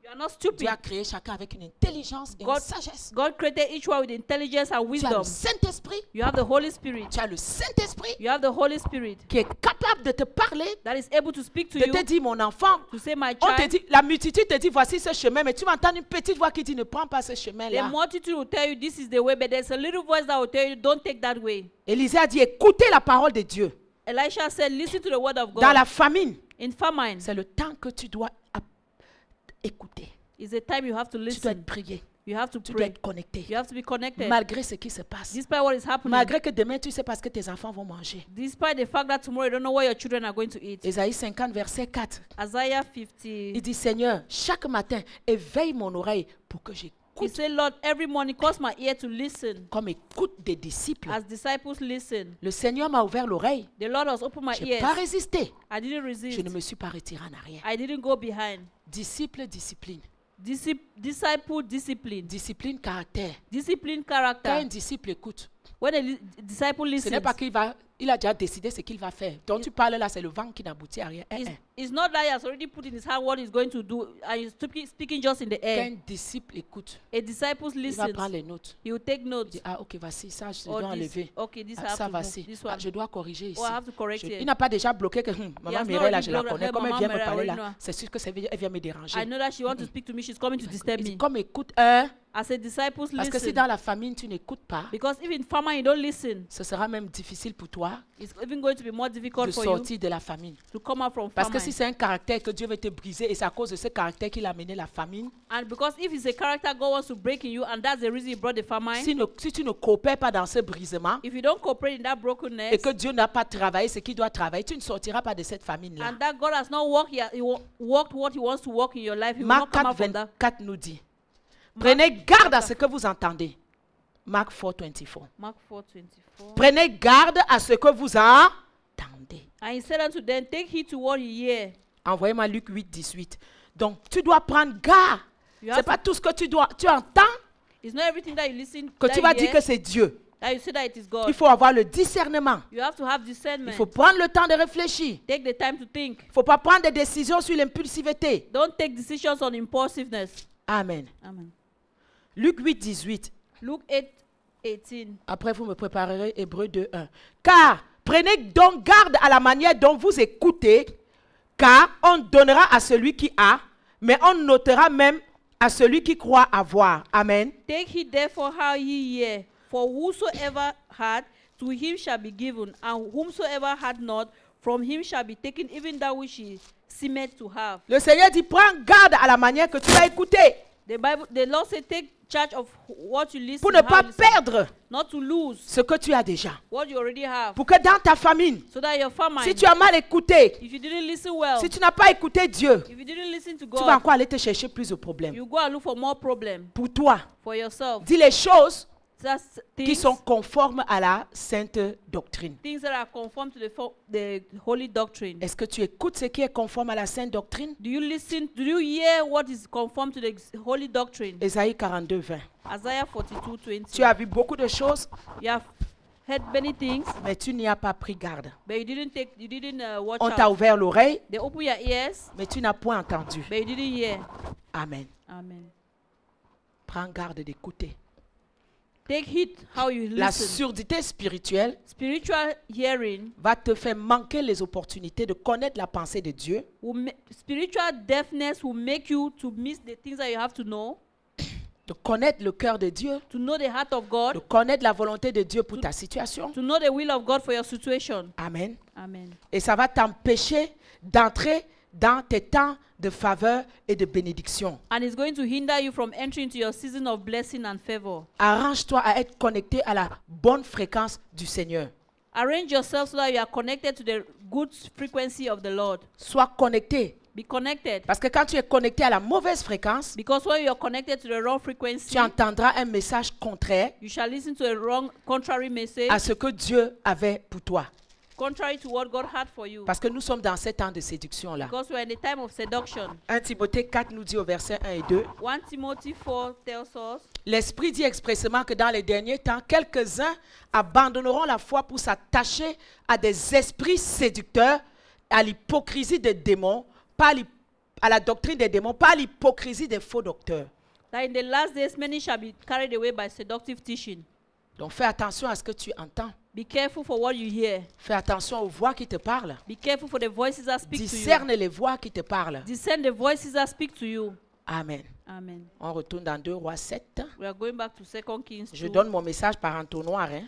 You are not Dieu stupid. a créé chacun avec une intelligence et une God- sagesse. God created each one with intelligence and Tu as wisdom. le Saint-Esprit. You have the Holy Spirit. Tu as le Saint-Esprit You have the Holy Spirit qui est capable de te parler, that is able to speak to de you, te dire, mon enfant. to say, my On te child. dit, la multitude te dit, voici ce chemin, mais tu m'entends une petite voix qui dit, ne prends pas ce The chemin-là. multitude will tell you this is the way, but there's a little voice that will tell you don't take that way. Élisée a dit, écoutez la parole de Dieu. Elisha said, listen to the word of Dans God. la famine, In famine, c'est le temps que tu dois écouter. is the time you have to Tu dois listen. être prié. You have to Tu dois pray. être connecté. You have to be connected. Malgré ce qui se passe. Despite what is happening. Malgré que demain, tu sais pas ce que tes enfants vont manger. Despite the fact that tomorrow you don't know what your children are going to eat. Ésaïe 50, verset 4. Isaiah Il 50. dit, Seigneur, chaque matin, éveille mon oreille pour que He j'écoute said, Lord, every morning cause my ear to listen. comme écoute des disciples. As disciples listen. Le Seigneur m'a ouvert l'oreille. The Lord has opened my Je n'ai pas ears. résisté. I didn't Je resist. ne me suis pas retiré en arrière. I didn't go behind. Disciple, discipline. Disciple discipline. Discipline, caractère. Discipline Quand un character. disciple écoute, When a disciple ce n'est listens, pas il a déjà décidé ce qu'il va faire. Donc tu parles là, c'est le vent qui n'aboutit à rien. it's not that he has already put in his heart what he's going to do and he's speaking just in the Quand air. un disciple écoute, A disciple il va listens. prendre les notes. He will take Il notes. dit, ah ok, voici ça, je Oh, dois this, enlever. okay, this I Ah, have ça, to move. voici. This Ah, one. je dois corriger ici. Oh, I have to correct Il it. n'a pas déjà bloqué que maman has not Mireille, là, je la already connais. blocked Comme her. elle vient me Maman parler Mireille, là, no. c'est sûr que elle vient me déranger. I know that she wants to speak to me. She's coming to disturb Il dit, me. comme écoute un, As a disciple, parce que si listen. dans la famine tu n'écoutes pas, Because if in famine you don't listen, ce sera même difficile pour toi it's even going to be more de difficult for you sortir de la famine. to come out from Parce que famine. si c'est un caractère que Dieu veut te briser et c'est à cause de ce caractère qu'il a amené la famine, And because if it's a character God wants to break in you, and that's the reason He brought the famine. si tu ne coopères pas dans ce brisement If you don't cooperate in that brokenness, et que Dieu n'a pas travaillé ce qu'il doit travailler, tu ne sortiras pas de cette famine-là. and that God has not worked what He wants to work in your life, He will Marc not come 4, out from that. 24 nous dit, prenez garde à ce que vous entendez. Marc 4, 24. Mark 4:24. Prenez garde à ce que vous entendez. And He said unto them, take heed to what ye hear. Envoyez-moi Luc 8, 18. Donc, tu dois prendre garde. You Ce have n'est pas tout ce que tu entends It's not everything that you listen que that tu vas you dire hear, que c'est Dieu. that you say that it is God. Il faut avoir le discernement. You have to have Il discernment. faut prendre le temps de réfléchir. Take the time to think. Il ne faut pas prendre des décisions sur l'impulsivité. Don't take decisions on impulsiveness. Amen. Amen. Luc 8, 18. Luke 8:18. Après, vous me préparerez Hébreux 2, 1. Car prenez donc garde à la manière dont vous écoutez, car on donnera à celui qui a, mais on notera même à celui qui croit avoir. Amen. Take heed therefore how ye hear, for whosoever had, to him shall be given, and whomsoever had not, from him shall be taken even that which he seemeth to have. Le Seigneur dit, prends garde à la manière que tu vas écouter. The Lord said, take charge of what you listen, Pour ne how pas you listen, perdre not to lose ce que tu as déjà. what you already have. Pour que dans ta famille, So that your family, si tu as mal écouté, if you didn't listen well, si tu n'as pas écouté Dieu, if you didn't listen to tu vas God, encore aller te chercher plus de problèmes. you go and look for more problems Pour toi, for yourself. dis les choses That's qui things, sont conformes à la sainte doctrine. things that are conform to the holy doctrine. Est-ce que tu écoutes ce qui est conforme à la sainte doctrine? Do you listen? Do you hear what is conform to the holy doctrine? Ésaïe 42, 20. Isaiah 42:20. Tu as vu beaucoup de choses, You have heard many things, mais tu n'y as pas pris garde. but you didn't watch On t'a out. ouvert l'oreille, They open your ears, mais tu n'as point entendu. but you didn't hear. Amen. Amen. Prends garde d'écouter. Take heed how you La listen. surdité spirituelle Spiritual hearing, va te faire manquer les opportunités de connaître la pensée de Dieu, spiritual deafness will make you to miss the things that you have to know de connaître le cœur de Dieu, the heart of de God, connaître la volonté de Dieu pour ta situation. to know the will of God for your situation. Amen. Amen. Et ça va t'empêcher d'entrer dans tes temps de faveur et de bénédiction. And it's going to hinder you from entering into your season of blessing and favor. Arrange-toi à être connecté à la bonne fréquence du Seigneur. Arrange yourself so that you are connected to the good frequency of the Lord. Sois connecté. Be connected. Parce que quand tu es connecté à la mauvaise fréquence, Because when you are connected to the wrong frequency, tu entendras un message contraire you shall listen to a wrong, contrary message, à ce que Dieu avait pour toi. contrary to what God had for you. Parce que nous sommes dans ces temps de séduction-là. Because we are in the time of seduction. 1 Timothée 4 nous dit au verset 1 et 2, 1 Timothy 4 tells us, l'Esprit dit expressément que dans les derniers temps, quelques-uns abandonneront la foi pour s'attacher à des esprits séducteurs, à l'hypocrisie des démons, pas à la doctrine des démons, pas à l'hypocrisie des faux docteurs. that in the last days many shall be carried away by seductive teaching. Donc fais attention à ce que tu entends. Be careful for what you hear. Fais attention aux voix qui te parlent. Be careful for the voices that speak to Discerne les voix qui te parlent. you. Discern the voices that speak to you. Amen. Amen. On retourne dans 2 Rois 7. We are going back to 2 Kings Je 2. donne mon message par entonnoir. Hein?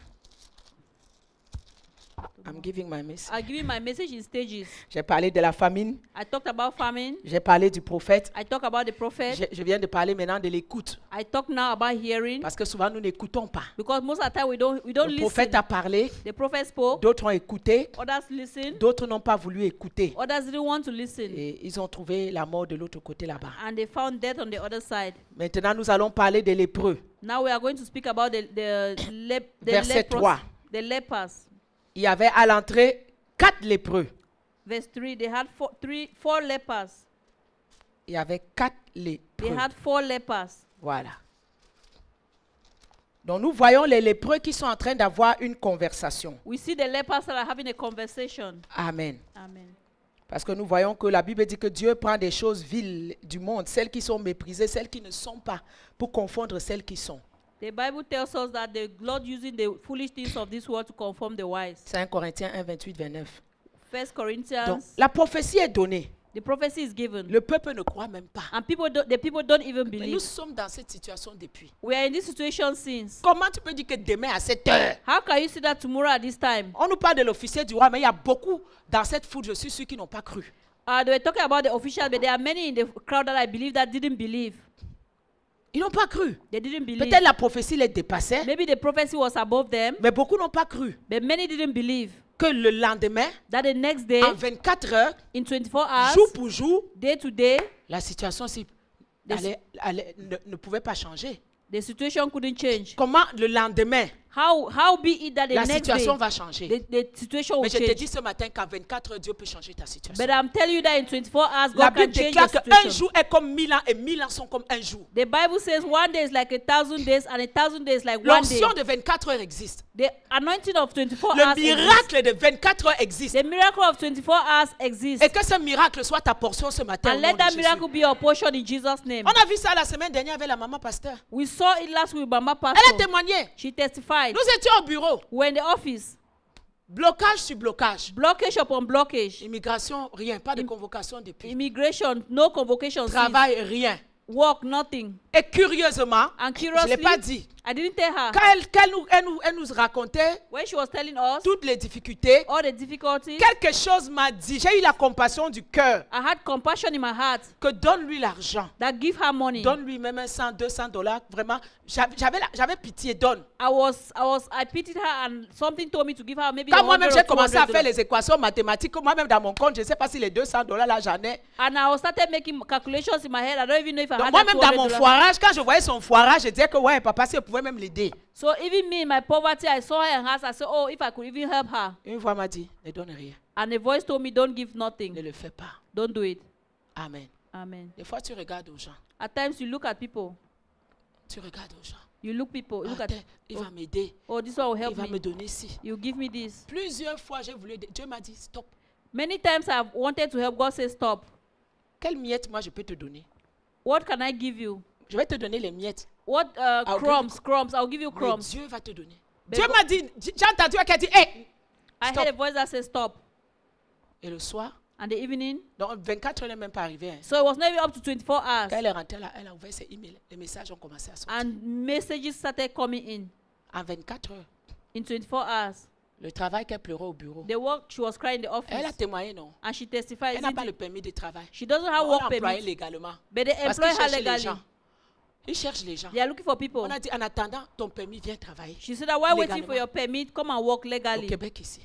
I'm giving my message. I'll give you my message in stages. J'ai parlé de la famine. I talked about famine. J'ai parlé du prophète. I talk about the prophet. Je viens de parler maintenant de l'écoute. I talk now about hearing. Parce que souvent nous n'écoutons pas. Because most of the time we don't Le listen. prophète a parlé, The prophet spoke. d'autres ont écouté, Others listened. d'autres n'ont pas voulu écouter. Others didn't want to listen. Et ils ont trouvé la mort de l'autre côté là-bas. And they found death on the other side. Maintenant, nous allons parler des lépreux. Now we are going to speak about Verset 3. the lepers. Il y avait à l'entrée 4 lépreux. Verse 3, they had four lepers. Il y avait 4 They lépreux. had 4 lepers. Voilà. Donc nous voyons les lépreux qui sont en train d'avoir une conversation. We see the lepers that are having a conversation. Amen. Amen. Parce que nous voyons que la Bible dit que Dieu prend des choses viles du monde, celles qui sont méprisées, celles qui ne sont pas, pour confondre celles qui sont. The Bible tells us that the Lord using the foolish things of this world to conform the wise. 5 Corinthiens 1, 28, 29. 1 Corinthians, Donc la prophétie est donnée. the prophecy is given. Le peuple ne croit même pas. And the people don't even Mais nous believe. sommes dans cette situation depuis. We are in this situation since. Comment tu peux dire que demain à 7 heures, How can you see that tomorrow at this time? on nous parle de l'officier du roi, mais il y a beaucoup dans cette foule, je suis sûr, qui n'ont pas cru. They were talking about the officials, but there are many in the crowd that I believe that didn't believe. Ils n'ont pas cru. They didn't believe. Peut-être la prophétie les dépassait, Maybe the prophecy was above them, mais beaucoup n'ont pas cru but many didn't believe que le lendemain, that the next day, en 24 heures, in 24 hours, jour pour jour, day to day, la situation ne pouvait pas changer. the situation couldn't change. Comment le lendemain, How be it that the la next day, situation va changer? the situation will Mais je te change? dis ce matin qu'en 24 heures, Dieu peut changer ta situation. But I'm telling you that in 24 hours, La God can Bible change déclare your qu'un situation. jour est comme 1000 ans et 1000 ans sont comme un jour. The Bible says 1 day is like 1,000 days and 1,000 days like 1 day. L'onction de 24 heures existe. The anointing of 24 Le hours exists. miracle de 24 heures existe. The miracle of 24 hours exists. Et que ce miracle soit ta portion ce matin. And Au let nom de that Jésus. miracle be your portion in Jesus' name. On a vu ça la semaine dernière avec la maman pasteur. We saw it last week with Mama Elle a Pastor. témoigné. She testified. Nous étions au bureau. We were in the office. Blocage sur blocage. Blockage upon blockage. Immigration, rien. Pas de convocation depuis. Immigration, no convocation. Travail, rien. Work, nothing. Et curieusement, And je ne curiously, l'ai pas dit, I didn't tell her. quand elle nous racontait When she was telling us toutes les difficultés, all the difficulties, quelque chose m'a dit, j'ai eu la compassion du cœur, I had compassion in my heart que donne-lui l'argent. that give her money. Donne-lui même un 100, 200 $. Vraiment, j'avais pitié, donne. I pitied her and something told me to give her maybe Quand moi-même $100 j'ai or commencé à faire $200. les équations mathématiques, moi-même dans mon compte, je ne sais pas si les 200 $ là j'en ai. And I started making calculations in my head. I don't even know if I Donc had moi-même dans mon $200. foirage, quand je voyais son foirage, je disais que ouais, papa, si elle pouvait même l'aider. So even me in my poverty, I saw her and asked, I said, oh, if I could even help her. Une voix m'a dit, ne donne rien, And a voice told me, don't give ne nothing. le fais pas. Don't do it. Amen. Amen. Des fois, tu regardes aux gens. At times you look at people. Tu regardes aux gens. You look people. You look Ah, at, il va m'aider. oh, this one will Il help va me me. donner ci. You give me this. Plusieurs fois, j'ai voulu aider. Dieu m'a dit, stop. Many times I've wanted to help. God says, stop. Quelle miette, moi, je peux te donner? What can I give you? Je vais te donner les miettes. What I'll crumbs? I'll give you Mais crumbs. Dieu va te donner. Mais Dieu go- m'a dit, j'ai entendu quelqu'un dire, hé! I Stop. heard a voice that says, stop. Et le soir, And the evening. donc 24 heures n'est même pas arrivé. Hein. So it was not even up to 24 hours. Quand elle est rentrée là, elle a ouvert ses emails. Les messages ont commencé à sortir. And messages started coming in. En 24 heures, In 24 hours. le travail qu'elle pleurait au bureau. The work, she was crying in the office. Elle a témoigné, non? And she testified. Elle n'a isn't pas it? le permis de travail. She doesn't have On work l'a employée permit. légalement. But they Parce employ qu'ils her cherchent les legally. gens. Ils cherchent les gens. They are looking for people. On a dit, en attendant, ton permis, viens travailler. She said that while waiting Légalement. for your permit, come and work Au legally. Québec ici.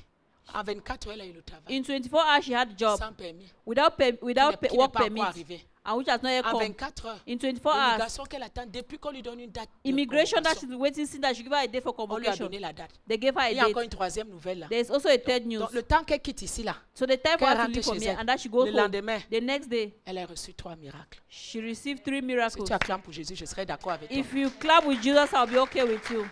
En 24 heures, elle a eu le travail. In 24 hours, she had a job Sans permis. without Qui n'est work pas encore permit, arrivé. and which has not yet En come. 24 heures. In 24 hours, L'immigration qu'elle attend depuis qu'on lui donne une date. de immigration that convocation. she's waiting since that she give her a day for On lui a convocation. donné la date. They gave her Il y a a date. encore une troisième nouvelle là. There is also a third news. Donc le temps qu'elle quitte ici là, So the time for qu'elle her to rentre leave from chez here elle, and that she goes le home. lendemain, The next day, elle a reçu 3 miracles. she received 3 Si miracles. tu acclames pour Jésus, je serai d'accord avec toi. If you clap with Jesus, I'll be okay with you.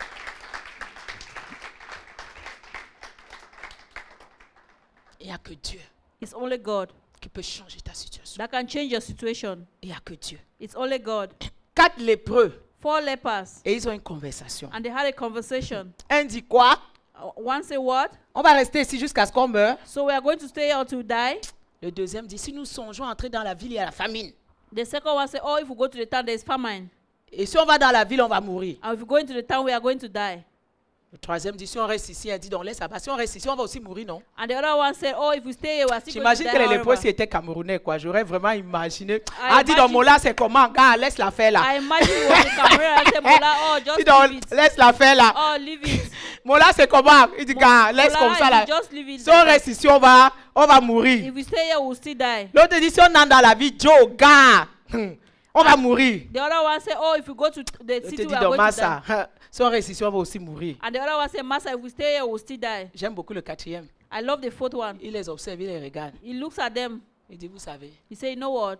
Il n'y a que Dieu It's only God qui peut changer ta situation. that can change your situation. Il n'y a que Dieu. It's only God. 4 lépreux 4 lepers, et ils ont une conversation. and they had a conversation. Un dit quoi? One say what? On va rester ici jusqu'à ce qu'on meure. So we are going to stay here until we die. Le deuxième dit, si nous songeons entrer dans la ville, il y a la famine. The second one say, oh, if we go to the town, there is famine. Et si on va dans la ville, on va mourir. And if we go into the town, we are going to die. Le troisième dit, si on reste ici, elle dit, donc laisse ça. Si on reste ici, on va aussi mourir, non? And the other one said, oh, if we stay here, we are still going to J'imagine die. que les however. lépreux s'ils étaient camerounais, quoi. J'aurais vraiment imaginé. I Dit donc, imagine- Mola, c'est comment? Gars, laisse la faire là. I imagine it was the Cameroon. I said, Mola, oh, just Dis donc, leave it. laisse la faire là. Oh, leave it. Mola, c'est comment? Il dit, gars, laisse Mola, comme ça là. just leave it. Si on reste ici, on va mourir. If we stay here, we'll still die. L'autre dit, si on entre dans la vie, Joe, gars, on va mourir. The other one said, oh, if we go to the L'autre city, dit, we are donc, going to die. Massa, si on reste ici, on va aussi mourir. And the other one said, Master, if we stay here, we'll still die. J'aime beaucoup le quatrième. I love the fourth one. Il les observe, il les regarde. He looks at them. Il dit, vous savez, He said, you know what?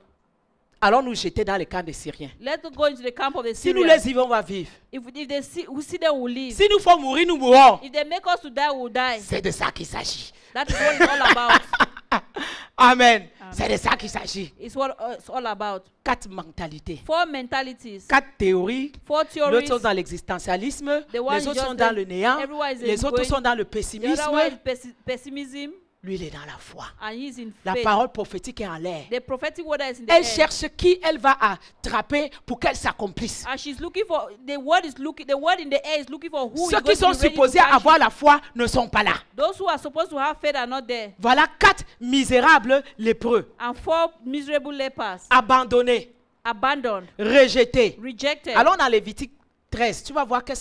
allons nous jeter dans le camp des Syriens. Let's go into the camp of the Si nous Syrians. les y vivons, on va vivre. If they see, we see them, we'll live. Si nous faut mourir, nous mourrons. If they make us to die, we'll die. C'est de ça qu'il s'agit. That is what it's all about. Amen. C'est de ça qu'il s'agit. It's what it's all about. 4 mentalités. 4 mentalities. 4 théories. 4 L'autre theories. sont dans l'existentialisme. The one Les is autres just sont dans the- le néant. everyone is Les autres going- sont dans le The pessimisme. other one is pessimism, Lui, il est dans la foi. and he is in La faith. parole prophétique est en l'air. The prophetic word is in the Elle air. cherche qui elle va attraper pour qu'elle s'accomplisse. And she's looking for the word in the air is looking for who Ceux is qui going sont to be ready to supposés catch avoir la foi ne sont pas là. it. Those who are supposed to have faith are not there. Voilà 4 misérables lépreux, And 4 miserable lepers, abandonnés, abandoned, rejetés. rejected. Allons dans Lévitique 13, tu vas voir que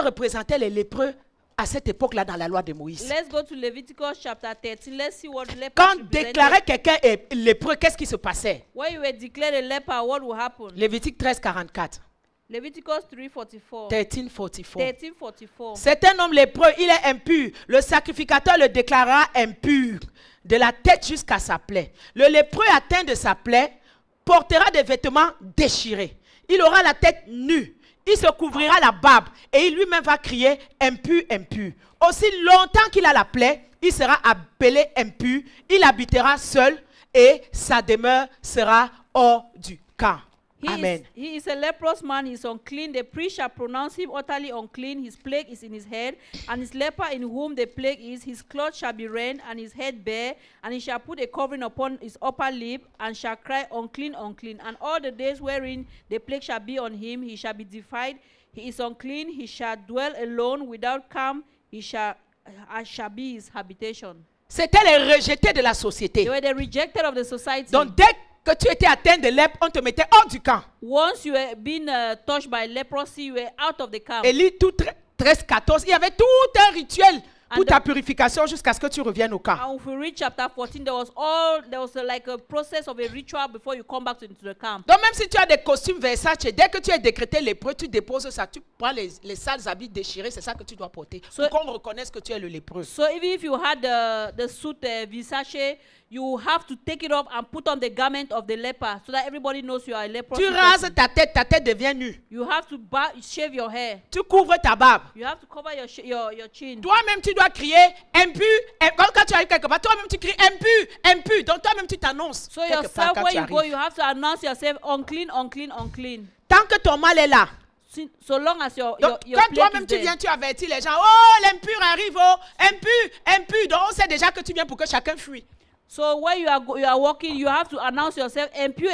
représentaient les lépreux à cette époque-là dans la loi de Moïse. Let's go to Leviticus chapter 13. Let's see what lepers Quand represented. déclarait quelqu'un est lépreux, qu'est-ce qui se passait? When you were declared a leper, what will happen? Lévitique 13, 44. Leviticus 3:44. 1344. 13:44. C'est un homme lépreux, il est impur. Le sacrificateur le déclarera impur de la tête jusqu'à sa plaie. Le lépreux atteint de sa plaie portera des vêtements déchirés. Il aura la tête nue. Il se couvrira la barbe et il lui-même va crier impur, impur. Aussi longtemps qu'il a la plaie, il sera appelé impur. Il habitera seul et sa demeure sera hors du camp. Amen. He is a leprous man, he is unclean. The priest shall pronounce him utterly unclean. His plague is in his head, and his leper in whom the plague is, his clothes shall be rent, and his head bare, and he shall put a covering upon his upper lip, and shall cry, unclean, unclean. And all the days wherein the plague shall be on him, he shall be defied. He is unclean, he shall dwell alone without camp, shall be his habitation. C'était les rejetés de la société. They were the rejected of the society. Donc dès que tu étais atteint de lèpre, on te mettait hors du camp. Once you were being touched by leprosy, you were out of the camp. Élie tout 13-14, il y avait tout un rituel pour ta purification jusqu'à ce que tu reviennes au camp. And if we read chapter 14, there was like a process of a ritual before you come back into the camp. Donc même si tu as des costumes Versace, dès que tu es décrété lépreux, tu déposes ça, tu prends les sales habits déchirés, c'est ça que tu dois porter. Pour qu'on reconnaisse que tu es le lépreux. So even if you had the suit Versace, you have to take it off and put on the garment of the leper so that everybody knows you are a leper. Tu rases ta tête devient nue. You have to shave your hair. Tu couvres ta barbe. You have to cover your chin. Toi-même tu dois crier impur. Quand tu arrives quelque part, toi-même tu cries impur, impur. Donc toi-même tu t'annonces. So yourself, where you go, you have to announce yourself unclean, unclean, unclean. Tant que ton mal est là. So long as your quand toi-même tu viens, tu avertis les gens. Oh, l'impur arrive, oh, impur, impur. Donc on sait déjà que tu viens pour que chacun fuit. So when you are walking, you have to announce yourself impure,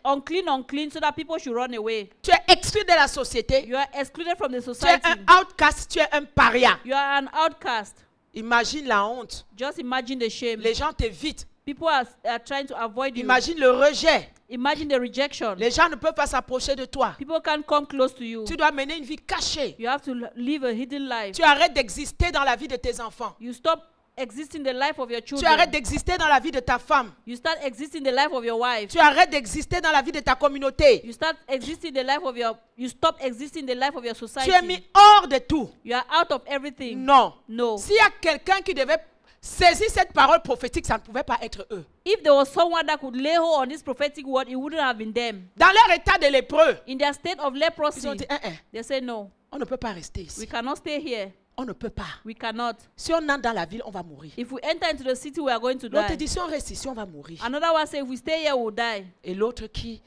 unclean, unclean, so that people should run away. Tu es exclu de la société. You are excluded from the society. Tu es un outcast, tu es un paria. You are an outcast. Imagine la honte. Just imagine the shame. Les gens t'évitent. People are trying to avoid you. Imagine le rejet. Imagine the rejection. Les gens ne peuvent pas s'approcher de toi. People can't come close to you. Tu dois mener une vie cachée. You have to live a hidden life. Tu arrêtes d'exister dans la vie de tes enfants. You stop existing the life of your children. Tu arrêtes d'exister dans la vie de ta femme. You start existing the life of your wife. Tu arrêtes d'exister dans la vie de ta communauté. You start existing the life of your. You stop existing the life of your society. Tu es mis hors de tout. You are out of everything. Non. No. S'il y a quelqu'un qui devait saisir cette parole prophétique, ça ne pouvait pas être eux. If there was someone that could lay hold on this prophetic word, it wouldn't have been them. Dans leur état de lépreux, In their state of leprosy, ils ont dit, they say no. On ne peut pas rester ici. We cannot stay here. On ne peut pas. We cannot. Si on entre dans la ville, on va mourir. If we enter into the city, we are going to L'autre die. dit, si on reste ici, on va mourir. Another one say, if we stay here, we'll die. Et l'autre qui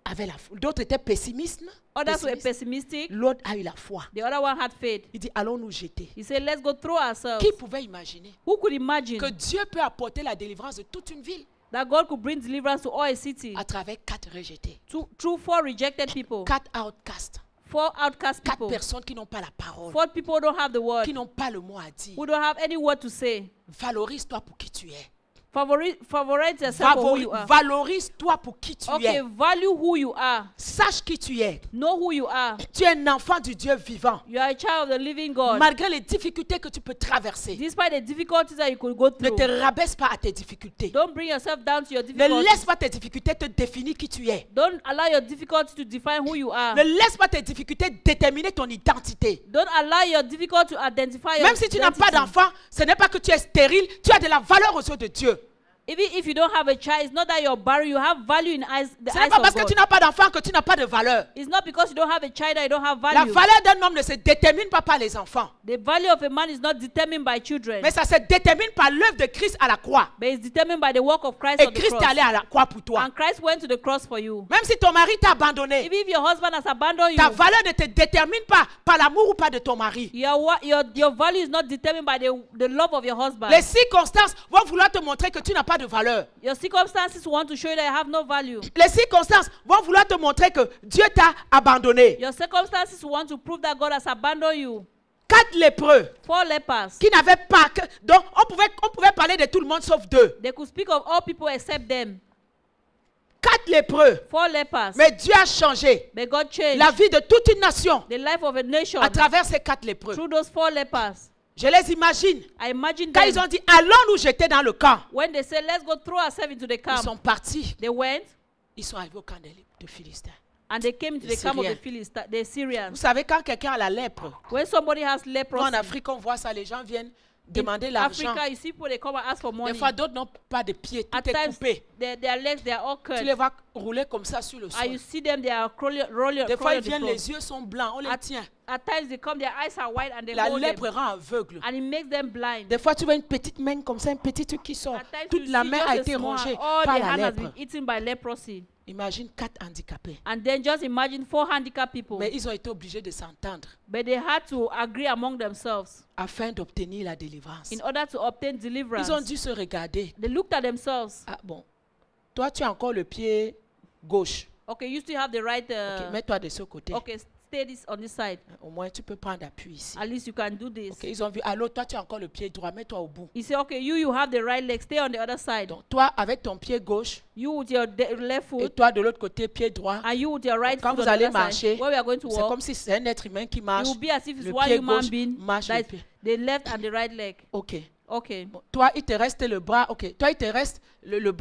avait la foi. D'autres étaient pessimistes. Others were pessimistic. L'autre a eu la foi. The other one had faith. Il dit, allons nous jeter. He said, let's go through ourselves. Qui pouvait imaginer Who could imagine que Dieu peut apporter la délivrance de toute une ville that God could bring deliverance to all a city à travers 4 rejetés, through 4 rejected people, 4 outcasts, 4 outcast 4 people, personnes qui n'ont pas la parole, 4 people who don't have the word, qui n'ont pas le mot à dire. who don't have any word to say. Valorise-toi pour qui tu es. Favorite yourself for who you are. Valorise-toi pour qui tu Okay, es. value who you are. Sache qui tu es. Know who you are. Tu es un enfant du Dieu vivant. You are a child of the living God. Malgré les difficultés que tu peux traverser, Despite the difficulties that you could go ne through, te rabaisse pas à tes difficultés. don't bring yourself down to your Ne difficulties. laisse pas tes difficultés te définir qui tu es. Don't allow your difficulties to define who you are. Ne laisse pas tes difficultés déterminer ton identité. Don't allow your difficulty to identify your Même si tu n'as pas identity. d'enfant, ce n'est pas que tu es stérile, tu as de la valeur aux yeux de Dieu. Even if you don't have a child, it's not that you're barren. You have value in the Ce n'est eyes pas of parce que God. tu n'as pas d'enfant que tu n'as pas de valeur. It's not because you don't have a child that you don't have La value. valeur d'un homme ne se détermine pas par les enfants, The value of a man is not determined by children, mais ça se détermine par l'œuvre de Christ à la croix. but it's determined by the work of Christ Et on the Christ est cross. allé à la croix pour toi. And Christ went to the cross for you. Même si ton mari t'a abandonné, Even if your husband has abandoned ta you, valeur ne te détermine pas par l'amour ou pas de ton mari. your value is not determined by the love of your husband. Les circonstances vont vouloir te montrer que tu n'as pas de valeur. Your circumstances want to show you that you have no value. Les circonstances vont vouloir te montrer que Dieu t'a abandonné. Your circumstances want to prove that God has abandoned you. 4 lépreux 4 lepers. qui n'avaient pas... Donc, on pouvait parler de tout le monde sauf 2. They could speak of all people except them. 4 lépreux. 4 lepers. Mais Dieu a changé But God changed la vie de toute une nation the life of a nation à travers ces 4 lépreux. through those 4 lepers. Je les imagine. I imagine Quand ils them ont dit, allons nous jeter dans le camp. when they said, let's go throw ourselves into the Ils camp. sont partis. They went Ils sont arrivés au camp de Philistins. and they came to Les the camp of the Syriens. Philistines, the Vous Syrians. savez, quand quelqu'un a la lèpre, When somebody has nous leprosy, en Afrique, on voit ça, les gens viennent demander in l'argent. Africa, you see people, they come and ask for Des money. fois, d'autres n'ont pas de pieds, tout At est times, coupé. their legs, they are all cut. Tu les vois rouler comme ça sur le And you sol. see them, they are rolling Des fois, on ils the viennent, floor. les yeux sont blancs, on les tient. At times they come, their eyes are white and they La hold lèpre them. rend aveugle. And it makes them blind. Des fois, tu vois une petite main comme ça, un petit truc qui sort. At times Toute you la see main just a a été small rongée hand. All par the la hand has lèpre. been eaten by leprosy. Imagine 4 handicapés. And then just imagine 4 handicapped people. Mais ils ont été obligés de s'entendre But they had to agree among themselves afin d'obtenir la délivrance. in order to obtain Ils ont deliverance. dû se regarder. They looked at themselves. Ah bon, toi tu as encore le pied gauche. Okay, you still have the right. Ok, mets-toi de ce côté. Okay, stay this on this side. Au moins tu peux prendre appui ici. At least you can do this. Ok, ils ont vu, alors toi tu as encore le pied droit, mets-toi au bout. He said, okay, you have the right leg. Stay on the other side. Donc toi avec ton pied gauche You with your left et foot, toi de l'autre côté pied droit. and you with your right Quand foot on vous the allez other side. marcher, Where we are going to c'est walk, comme si c'est un être humain qui it marche. will be as if it's Le one pied human gauche being marche that le is pied. the left and the right leg. Ok. Okay. Bon, toi il te reste le bras. Ok. Toi il te reste le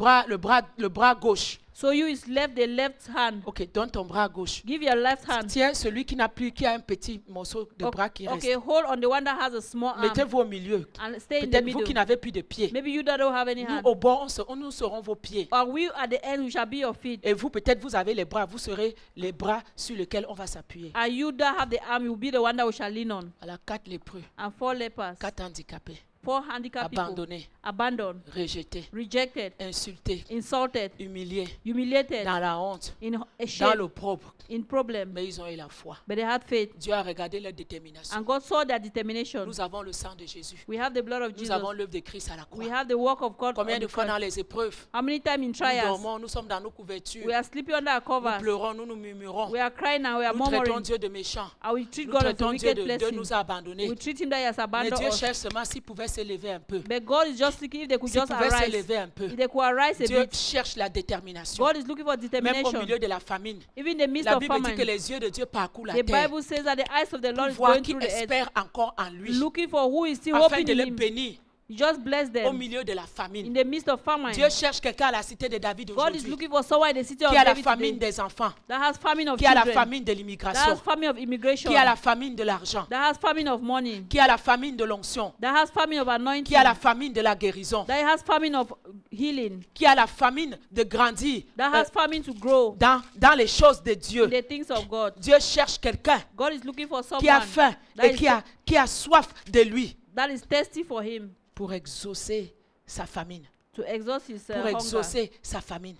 bras gauche. So you is left the left hand. Ok. Donne ton bras gauche. Give your left hand. Tiens celui qui n'a plus, qui a un petit morceau de bras qui reste. Okay, hold on the one that has a small arm Mettez-vous au milieu. and stay in the Peut-être vous middle. qui n'avez plus de pieds. Maybe you that don't have any Nous hand. au bord, nous serons vos pieds. Or we at the end, we shall be your feet. Et vous, peut-être, vous avez les bras. Vous serez les bras sur lesquels on va s'appuyer. And you that have the arm, you will be the one that we shall lean on. Voilà, 4 lépreux, And 4 lepers, 4 handicapés, 4 handicapped people, abandonnés, abandoned, rejetés, rejected, insultés, insulted, humiliés, humiliated, dans la honte, in a dans shame, l'opprobre. in problem. Mais ils ont eu la foi. But they had faith. Dieu a regardé leur détermination. And God saw their determination. Nous avons le sang de Jésus. We have the blood of Nous Jesus. avons l'œuvre de Christ à la We croix. have the work of God. Combien on de the fois cross. dans les épreuves, How many times in nous trials, dormons, nous sommes dans nos couvertures, we are sleeping under our nous covers. pleurons, nous nous murmurons, We are crying and we are nous traitons murmuring. Dieu de méchant, And we treat nous God as a traitons Dieu wicked de Dieu blessing. nous a abandonnés. We treat him that he has Mais abandoned Dieu us. cherche seulement s'il pouvait s'élever un peu. But God is just looking if they could S'il just pouvait arise. s'élever un peu. If they could arise a Dieu bit. cherche la détermination. God is looking for Même au determination. milieu de la famine. Even in the midst La of Bible dit que famine. les yeux de Dieu parcourent la The terre Bible says that the eyes of the Lord pour is voir going qui through the earth, espère encore en lui, looking for who is still afin hoping de in les him. bénir You just bless au them milieu de la in famine. the midst of famine. Dieu cherche quelqu'un à la cité de David God is aujourd'hui looking for someone in the city of qui a la David famine today des enfants, that has famine of qui a la children, famine de that l'immigration, has famine of immigration, qui a la famine de l'argent, that has famine of money, qui a la famine de l'onction, that has famine of anointing, qui a la famine de la guérison, that has famine of healing, qui a la famine de grandir that has famine to grow dans les choses de Dieu. in the things of God. Dieu cherche quelqu'un God is looking for qui a someone faim that et is, qui a soif de lui that is thirsty for him pour exaucer sa famine, to exhaust his pour hunger, exaucer sa famine.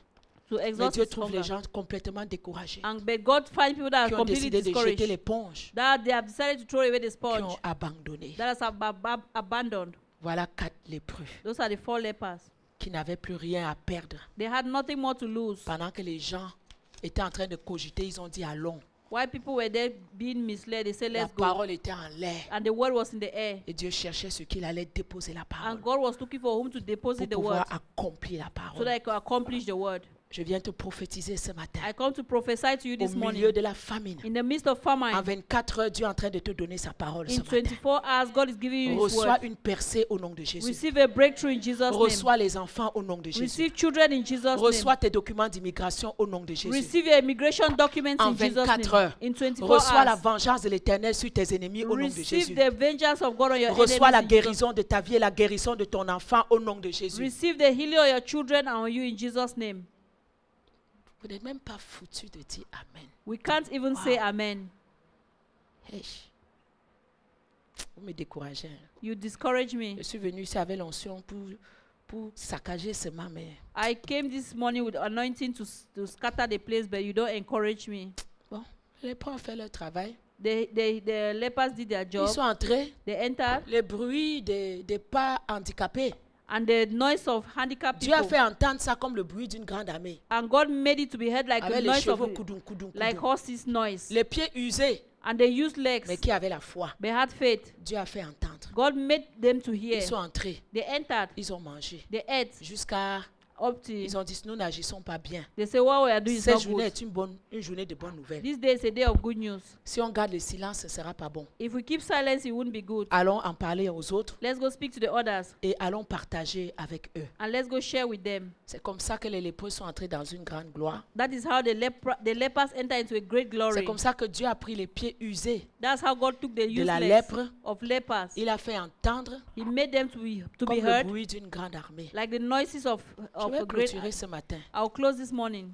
to Mais exhaust Dieu his trouve les hunger. gens complètement découragés, And but God finds people that qui are ont completely décidé de jeter discouraged, l'éponge, that they have decided to throw away the qui sponge, ont abandonné. that has abandoned. Voilà 4 lépreux Those are the 4 lepers. qui n'avaient plus rien à perdre. They had nothing more to lose. Pendant que les gens étaient en train de cogiter, ils ont dit allons. While people were there being misled, they said, La let's go. parole était en l'air. And the word was in the air. Et Dieu cherchait ce qu'il allait déposer la parole And God was looking for whom to pour deposit the word pouvoir accomplir la so parole. that I could accomplish the word. Je viens te prophétiser ce matin. I come to prophesy to you Au this morning. milieu de la famine, In the midst of en famine, 24 heures, Dieu est en train de te donner sa parole ce in matin. 24 hours, God is giving you His Reçois word. une percée au nom de Jésus. Receive a breakthrough in Jesus' name. Reçois les enfants au nom de Jésus. Receive children in Jesus' Reçois name. tes documents d'immigration au nom de Jésus. Receive your immigration documents En in Jesus' 24 name. heures. In 24 Reçois la hours. vengeance de l'Éternel sur tes ennemis au nom de Receive Jésus. the vengeance of God on your Reçois la enemies. in Jesus. guérison de ta vie et la guérison de ton enfant au nom de Jésus. Receive the healing of your children and on you in Jesus' name. Vous n'êtes même pas foutu de dire Amen. We can't even say amen. Hey. Vous me découragez. Hein. You discourage me. Je suis venu ici avec l'onction pour saccager seulement, mais I came this morning with anointing to scatter the place, but you don't encourage me. bon, les pauvres ont fait leur travail. The lepers did their Ils job. sont entrés. They entered, Les bruits des pas handicapés. and the noise of handicapped Dieu a people. fait entendre ça comme le bruit d'une grande armée. And God made it to be heard like Avec a les noise of chevaux coudon, coudon, like coudon. horses' noise. Les pieds usés, And they used legs. mais qui avaient la foi. They had faith. Dieu a fait entendre. God made them to hear. Ils sont entrés. They entered. Ils ont mangé. They ate Jusqu'à... up to. Ils ont dit, nous n'agissons pas bien. They say what we are doing is Cette not journée good. est une journée de bonnes nouvelles. This day is a day of good news. Si on garde le silence, ce ne sera pas bon. If we keep silence, it wouldn't be good. Allons en parler aux autres Let's go speak to the others et allons partager avec eux. and let's go share with them. C'est comme ça que les lépreux sont entrés dans une grande gloire. That is how the lepers enter into a great C'est glory. comme ça que Dieu a pris les pieds usés That's how God took the de la useless lèpre. of lepers. Il a fait entendre He made them to be comme le heard bruit d'une grande armée. like the noises of Je vais a great. clôturer ce matin. I'll close this morning.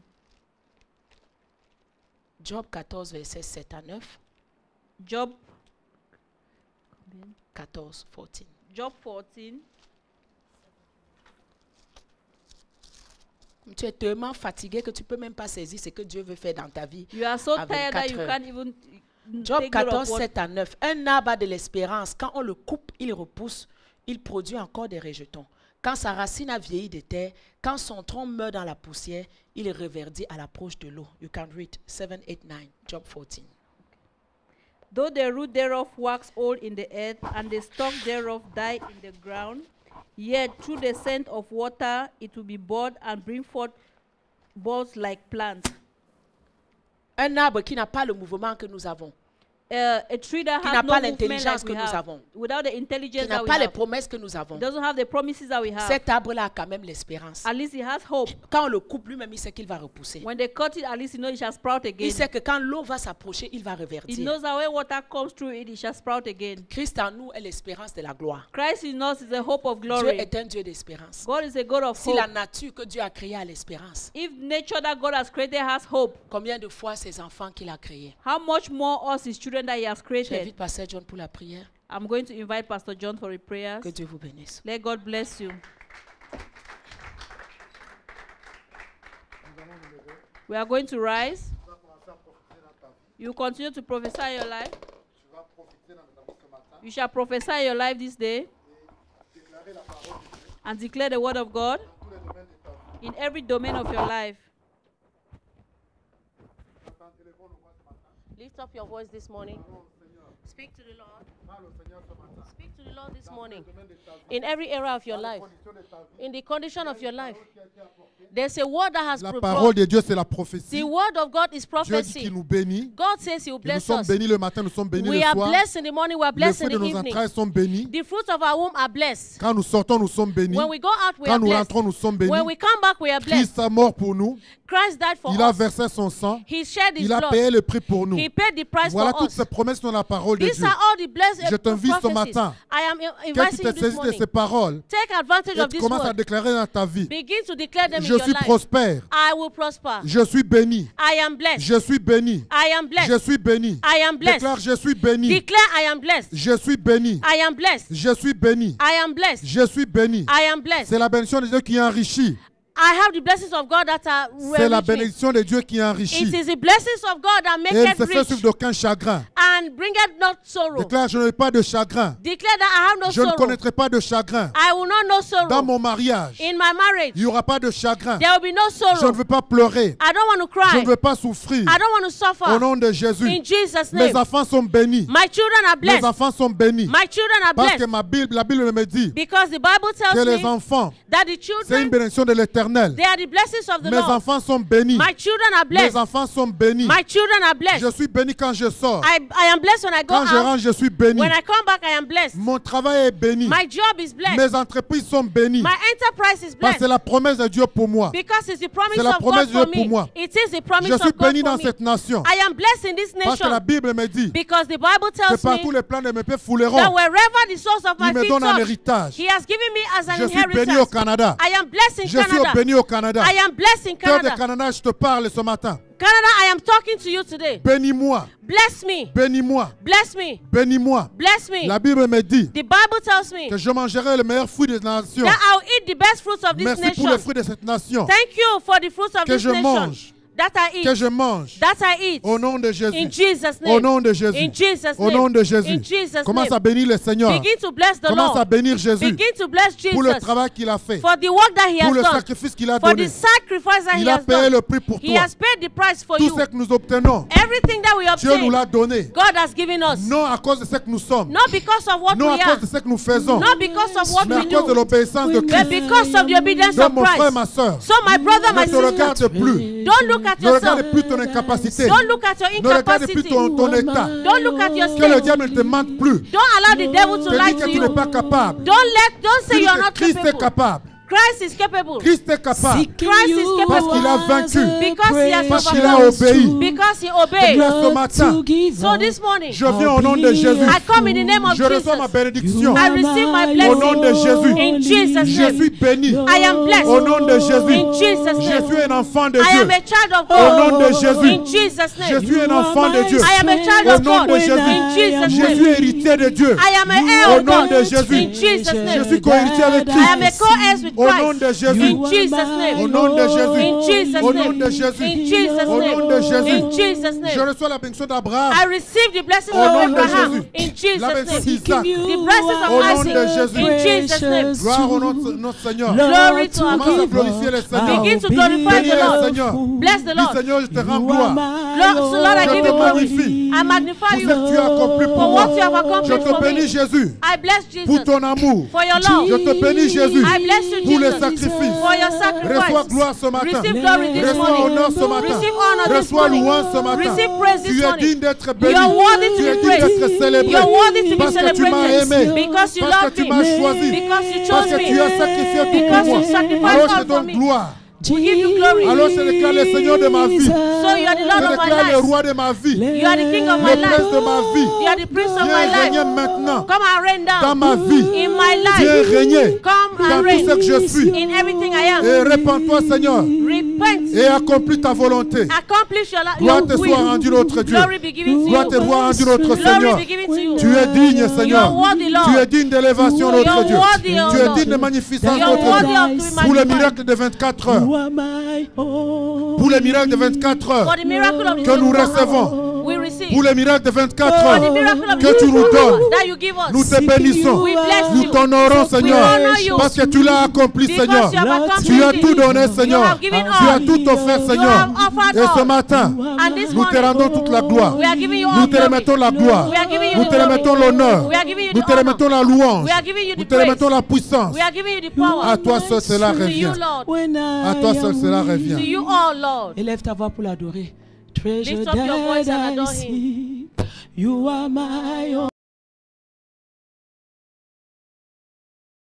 Job 14, versets 7 à 9. Job 14, 14. Job 14. Tu es tellement fatigué que tu ne peux même pas saisir ce que Dieu veut faire dans ta vie. You are so à tired that 24 you heures. can't even Job take note 14, of what. 7 à 9. Un arbre a de l'espérance. Quand on le coupe, il repousse. Il produit encore des rejetons. Quand sa racine a vieilli de terre, quand son tronc meurt dans la poussière, il reverdit à l'approche de l'eau. You can read 7, 8, 9. Job 14. Though the root thereof wax old in the earth, and the stalk thereof die in the ground, yet through the scent of water it will be bud and bring forth buds like plants. Un arbre qui n'a pas le mouvement que nous avons, A tree that qui has n'a no pas movement l'intelligence like que we nous have, avons, without the qui intelligence n'a that we pas les have, promesses que nous avons, doesn't have the promises that we have. cet arbre-là a quand même l'espérance. At least he has hope. Quand on le coupe, lui-même, il sait qu'il va repousser. When they cut it, at least he knows it shall sprout Il again. sait que quand l'eau va s'approcher, il va He reverdir. knows that when water comes through it, it shall sprout again. Christ en nous est l'espérance de la gloire. Christ in us is the hope of Dieu glory. est un Dieu d'espérance. God is a God of Si hope. la nature que Dieu a créée a l'espérance, If nature that God has created has hope, combien de fois ses enfants qu'il a créés? how much more us, his children, that he has created? J'invite Pasteur John pour la prière. I'm going to invite Pastor John for the prayers. Que Dieu vous bénisse. Let God bless you. We are going to rise. You continue to prophesy your life. You shall prophesy your life this day and declare the word of God in every domain of your life. Lift up your voice this morning. Speak to the Lord. Speak to the Lord this morning. In every area of your life, in the condition of your life, there's a word that has La been parole brought. de Dieu, c'est la prophétie. The word of God is Dieu dit prophecy. qu'il nous bénit. God says He will Que nous bless sommes us. bénis le matin, nous sommes bénis We le are soir. blessed in the morning, we are Les blessed in fruits de the nos evening. entrailles sont bénis. The fruits of our womb are blessed. Quand nous sortons, nous sommes bénis. When we go out, we Quand are nous blessed. rentrons, nous sommes bénis. When we come back, we are blessed. Christ est mort pour nous. Christ died for Il a us. versé son sang. He shed His Il a blood. payé le prix pour nous. He paid the price Voilà for toutes us. ces promesses dans la parole de These Dieu. are all the blessed Je t'invite ce prophecies. matin I am Que tu inviting te you this saisisses de morning. ces paroles Take advantage et of tu this commences à word. déclarer dans ta vie. Begin to declare them Je in your suis life. prospère. I will prosper. Je suis béni. I am blessed. Je suis béni. I am blessed. Je suis béni. I am blessed. Déclare, je suis béni. Declare I am blessed. Je suis béni. I am blessed. Je suis béni. I am blessed. Je suis béni. I am blessed. C'est la bénédiction de Dieu qui enrichit. I have the blessings of God that are C'est la enrich me. bénédiction de Dieu qui enrichit. It is the blessings of God that make Et il ne it se fait suivre rich d'aucun chagrin. and bringeth not sorrow. Déclare, je n'ai pas de chagrin. Declare that I have no Je ne sorrow. connaîtrai pas de chagrin. I will not know sorrow. Dans mon mariage, In my marriage, il n'y aura pas de chagrin. there will be no Je ne sorrow. veux pas pleurer. I don't want to Je cry. ne veux pas souffrir. I don't want to suffer. Au nom de Jésus, In Jesus' mes name. enfants sont bénis. My children are Mes blessed. enfants sont bénis. My children are Parce que blessed. la Bible me dit Because the Bible que tells les me enfants, that the c'est une children, bénédiction de l'Éternel. they are the blessings of the Mes Lord. enfants sont bénis. My children are Mes blessed. enfants sont bénis. My children are blessed. Je suis béni quand je sors. I am blessed when I go Quand je out. rentre, je suis béni. When I come back, I am blessed. Mon travail est béni. My job is blessed. Mes entreprises sont bénies. My enterprise is Parce que c'est blessed. la promesse de Dieu pour moi. Because it's the promise C'est la of promesse God de for Dieu pour me. moi. It is the promise Je suis of God béni for dans me. cette nation. I am blessed in this Parce que la nation. Bible me dit Because the Bible que tells partout me les plans de mes pieds that fouleront. wherever the source of my Il me feet donne un touch, héritage. He has given me as an Je suis béni au inheritance. Canada. I am blessed in Je suis Canada. béni au Canada. I am blessed in Cœur de Canada. Canada, je te parle ce matin. Canada, I am talking to you today. Bénis-moi. Bless me. Bénis-moi. Bless me. Bénis-moi. Bless me. La Bible me dit The Bible tells me que je mangerai le meilleur fruit des nations. that I'll eat the best fruits of this Merci nation. pour les fruits de cette nation. Thank you for the fruits of Que this je nation mange. that I Que eat. je mange. That I eat. Au nom de Jésus. In Jesus' name. Au nom de Jésus. In Jesus' Au name. nom de Jésus. In Jesus' Commence à name. bénir le Seigneur. Begin to bless the Commence à Lord. bénir Jésus Begin to bless pour le Jesus travail qu'il a fait, for the work that He pour has le done, sacrifice qu'il a for donné. the sacrifice that He Il a has payé done. le prix pour He toi. has paid the price for Tout you. ce que nous obtenons, Everything that we Dieu nous obtain, l'a donné. God has given us. Non à cause de ce que nous sommes, Not because of what non we à are, cause de ce que nous faisons, not because of what mais à we cause de do, l'obéissance de but Christ. because of the obedience Donc of mon frère, ma Christ. soeur, So my brother, my ne te regarde sister, plus. don't look at Ne regarde yourself. plus ton incapacité. Don't look at your Ne regarde plus incapacity. ton état. Don't look at your Que le state. diable ne te mente plus. Don't allow the devil to Te lie dis to que tu n'es you. pas capable. Don't say Tu dis you're que not Christ est capable. capable. Christ is capable. Christ est capable. Christ is Parce capable. qu'il a vaincu. Because he has Parce qu'il a overcome. obéi. Because he Et obeyed. bien ce matin, So this morning, je viens au nom de Jésus. I come in the name of Je reçois ma Jesus. bénédiction. I receive my Au nom blessing. de Jésus. In Jesus' Je name. suis béni. I am blessed. Au nom de Jésus. In Jesus' Je name. suis un enfant de I Dieu. am a child of Au nom God. de Jésus. In Jesus' Je name. suis un enfant de Dieu. I am a child Au of nom God. de Jésus. In Jesus' Je name. suis héritier de Dieu. I am an heir Au of nom God. de Jésus. In Jesus' Je name. suis co-héritier avec I am a Christ. co-heir with Au nom de Christ. Jésus. In Jesus' name. Au nom de Jésus. In Jesus' Au nom name. de Jésus. In Jesus' Au nom de name. Jésus. In Jesus' Je name. reçois la bénédiction d'Abraham. I receive the blessings Au of nom de Abraham. Jésus. In La Jesus' bénédiction name. d'Isaac. The blessings Au of nom de Isaac. Jésus. In Jesus' name. Gloire au nom de notre Seigneur. Glory to our Commence à King. glorifier le Seigneur. Begin to glorify Bénis the le Lord. Seigneur. Bless the Dis Lord. Seigneur, je te rends gloire. So Lord, I Je give te you glory. magnifie I magnify pour ce que tu you as accompli pour for moi. what you have Je accomplished te for bénis me. Jésus I bless pour Jesus ton amour. for your Je love. te bénis Jésus I bless you, pour les Jesus, sacrifices. for your Reçois sacrifice. gloire ce matin. Receive glory this Reçois morning. honneur ce matin. Receive honor this Reçois morning. louange ce matin. Receive praise Tu this es morning. digne d'être béni. You are worthy to Tu es be digne praised. d'être célébré. You are worthy to be Parce que tu m'as celebrated. aimé. Because you Parce love que tu me. m'as choisi. Because you Parce chose que tu me. as sacrifié tout Because pour moi. you sacrificed Alors je all te for donne me. gloire. We give you glory. Alors je déclare le Seigneur de ma vie. So you are the Je Lord of my déclare le life. roi de ma vie. You are the King of my Le life. prince de ma vie. You are the Prince of my Viens régner life. maintenant Come and reign dans down ma vie. in my Viens life. régner Come dans and tout ce que reign je suis. in everything I am. Et répands-toi Seigneur Repent. et accomplis ta volonté. Accomplish your Gloire te soit will. rendue notre Dieu. Glory be given to Gloire te you. soit rendue notre Glory Seigneur. be given to you. Tu es digne You Seigneur. are worthy, Lord. Tu es digne d'élévation notre You are Dieu. worthy, O Tu es Lord. digne de magnificence You are notre worthy Dieu. of to be Pour le magnified. miracle de 24 heures. Pour le miracle de 24 heures For the miracle of que nous 24 recevons. we receive. Pour le miracle de 24 For the heures miracle of que tu nous donnes. that you give us. Nous te bénissons. We bless Nous you. t'honorons Seigneur. honor you. Parce que tu l'as accompli Because Seigneur. you have accomplished Tu as it. tout donné You Seigneur. have given Tu as all. tout offert Seigneur. have offered Et ce all. matin, And this nous te morning, rendons toute la gloire. we are giving you all Nous te glory. remettons la gloire. We are giving you Nous the te glory. remettons l'honneur. We are giving you Nous the te honor. remettons la louange. We are giving you Nous the te remettons praise. la puissance. We are giving you the power. À toi seul cela To you, revient. Lord. À toi seul cela To revient. you all, Lord. Élève ta voix pour l'adorer. Lift up your voice and adore him. You are my own.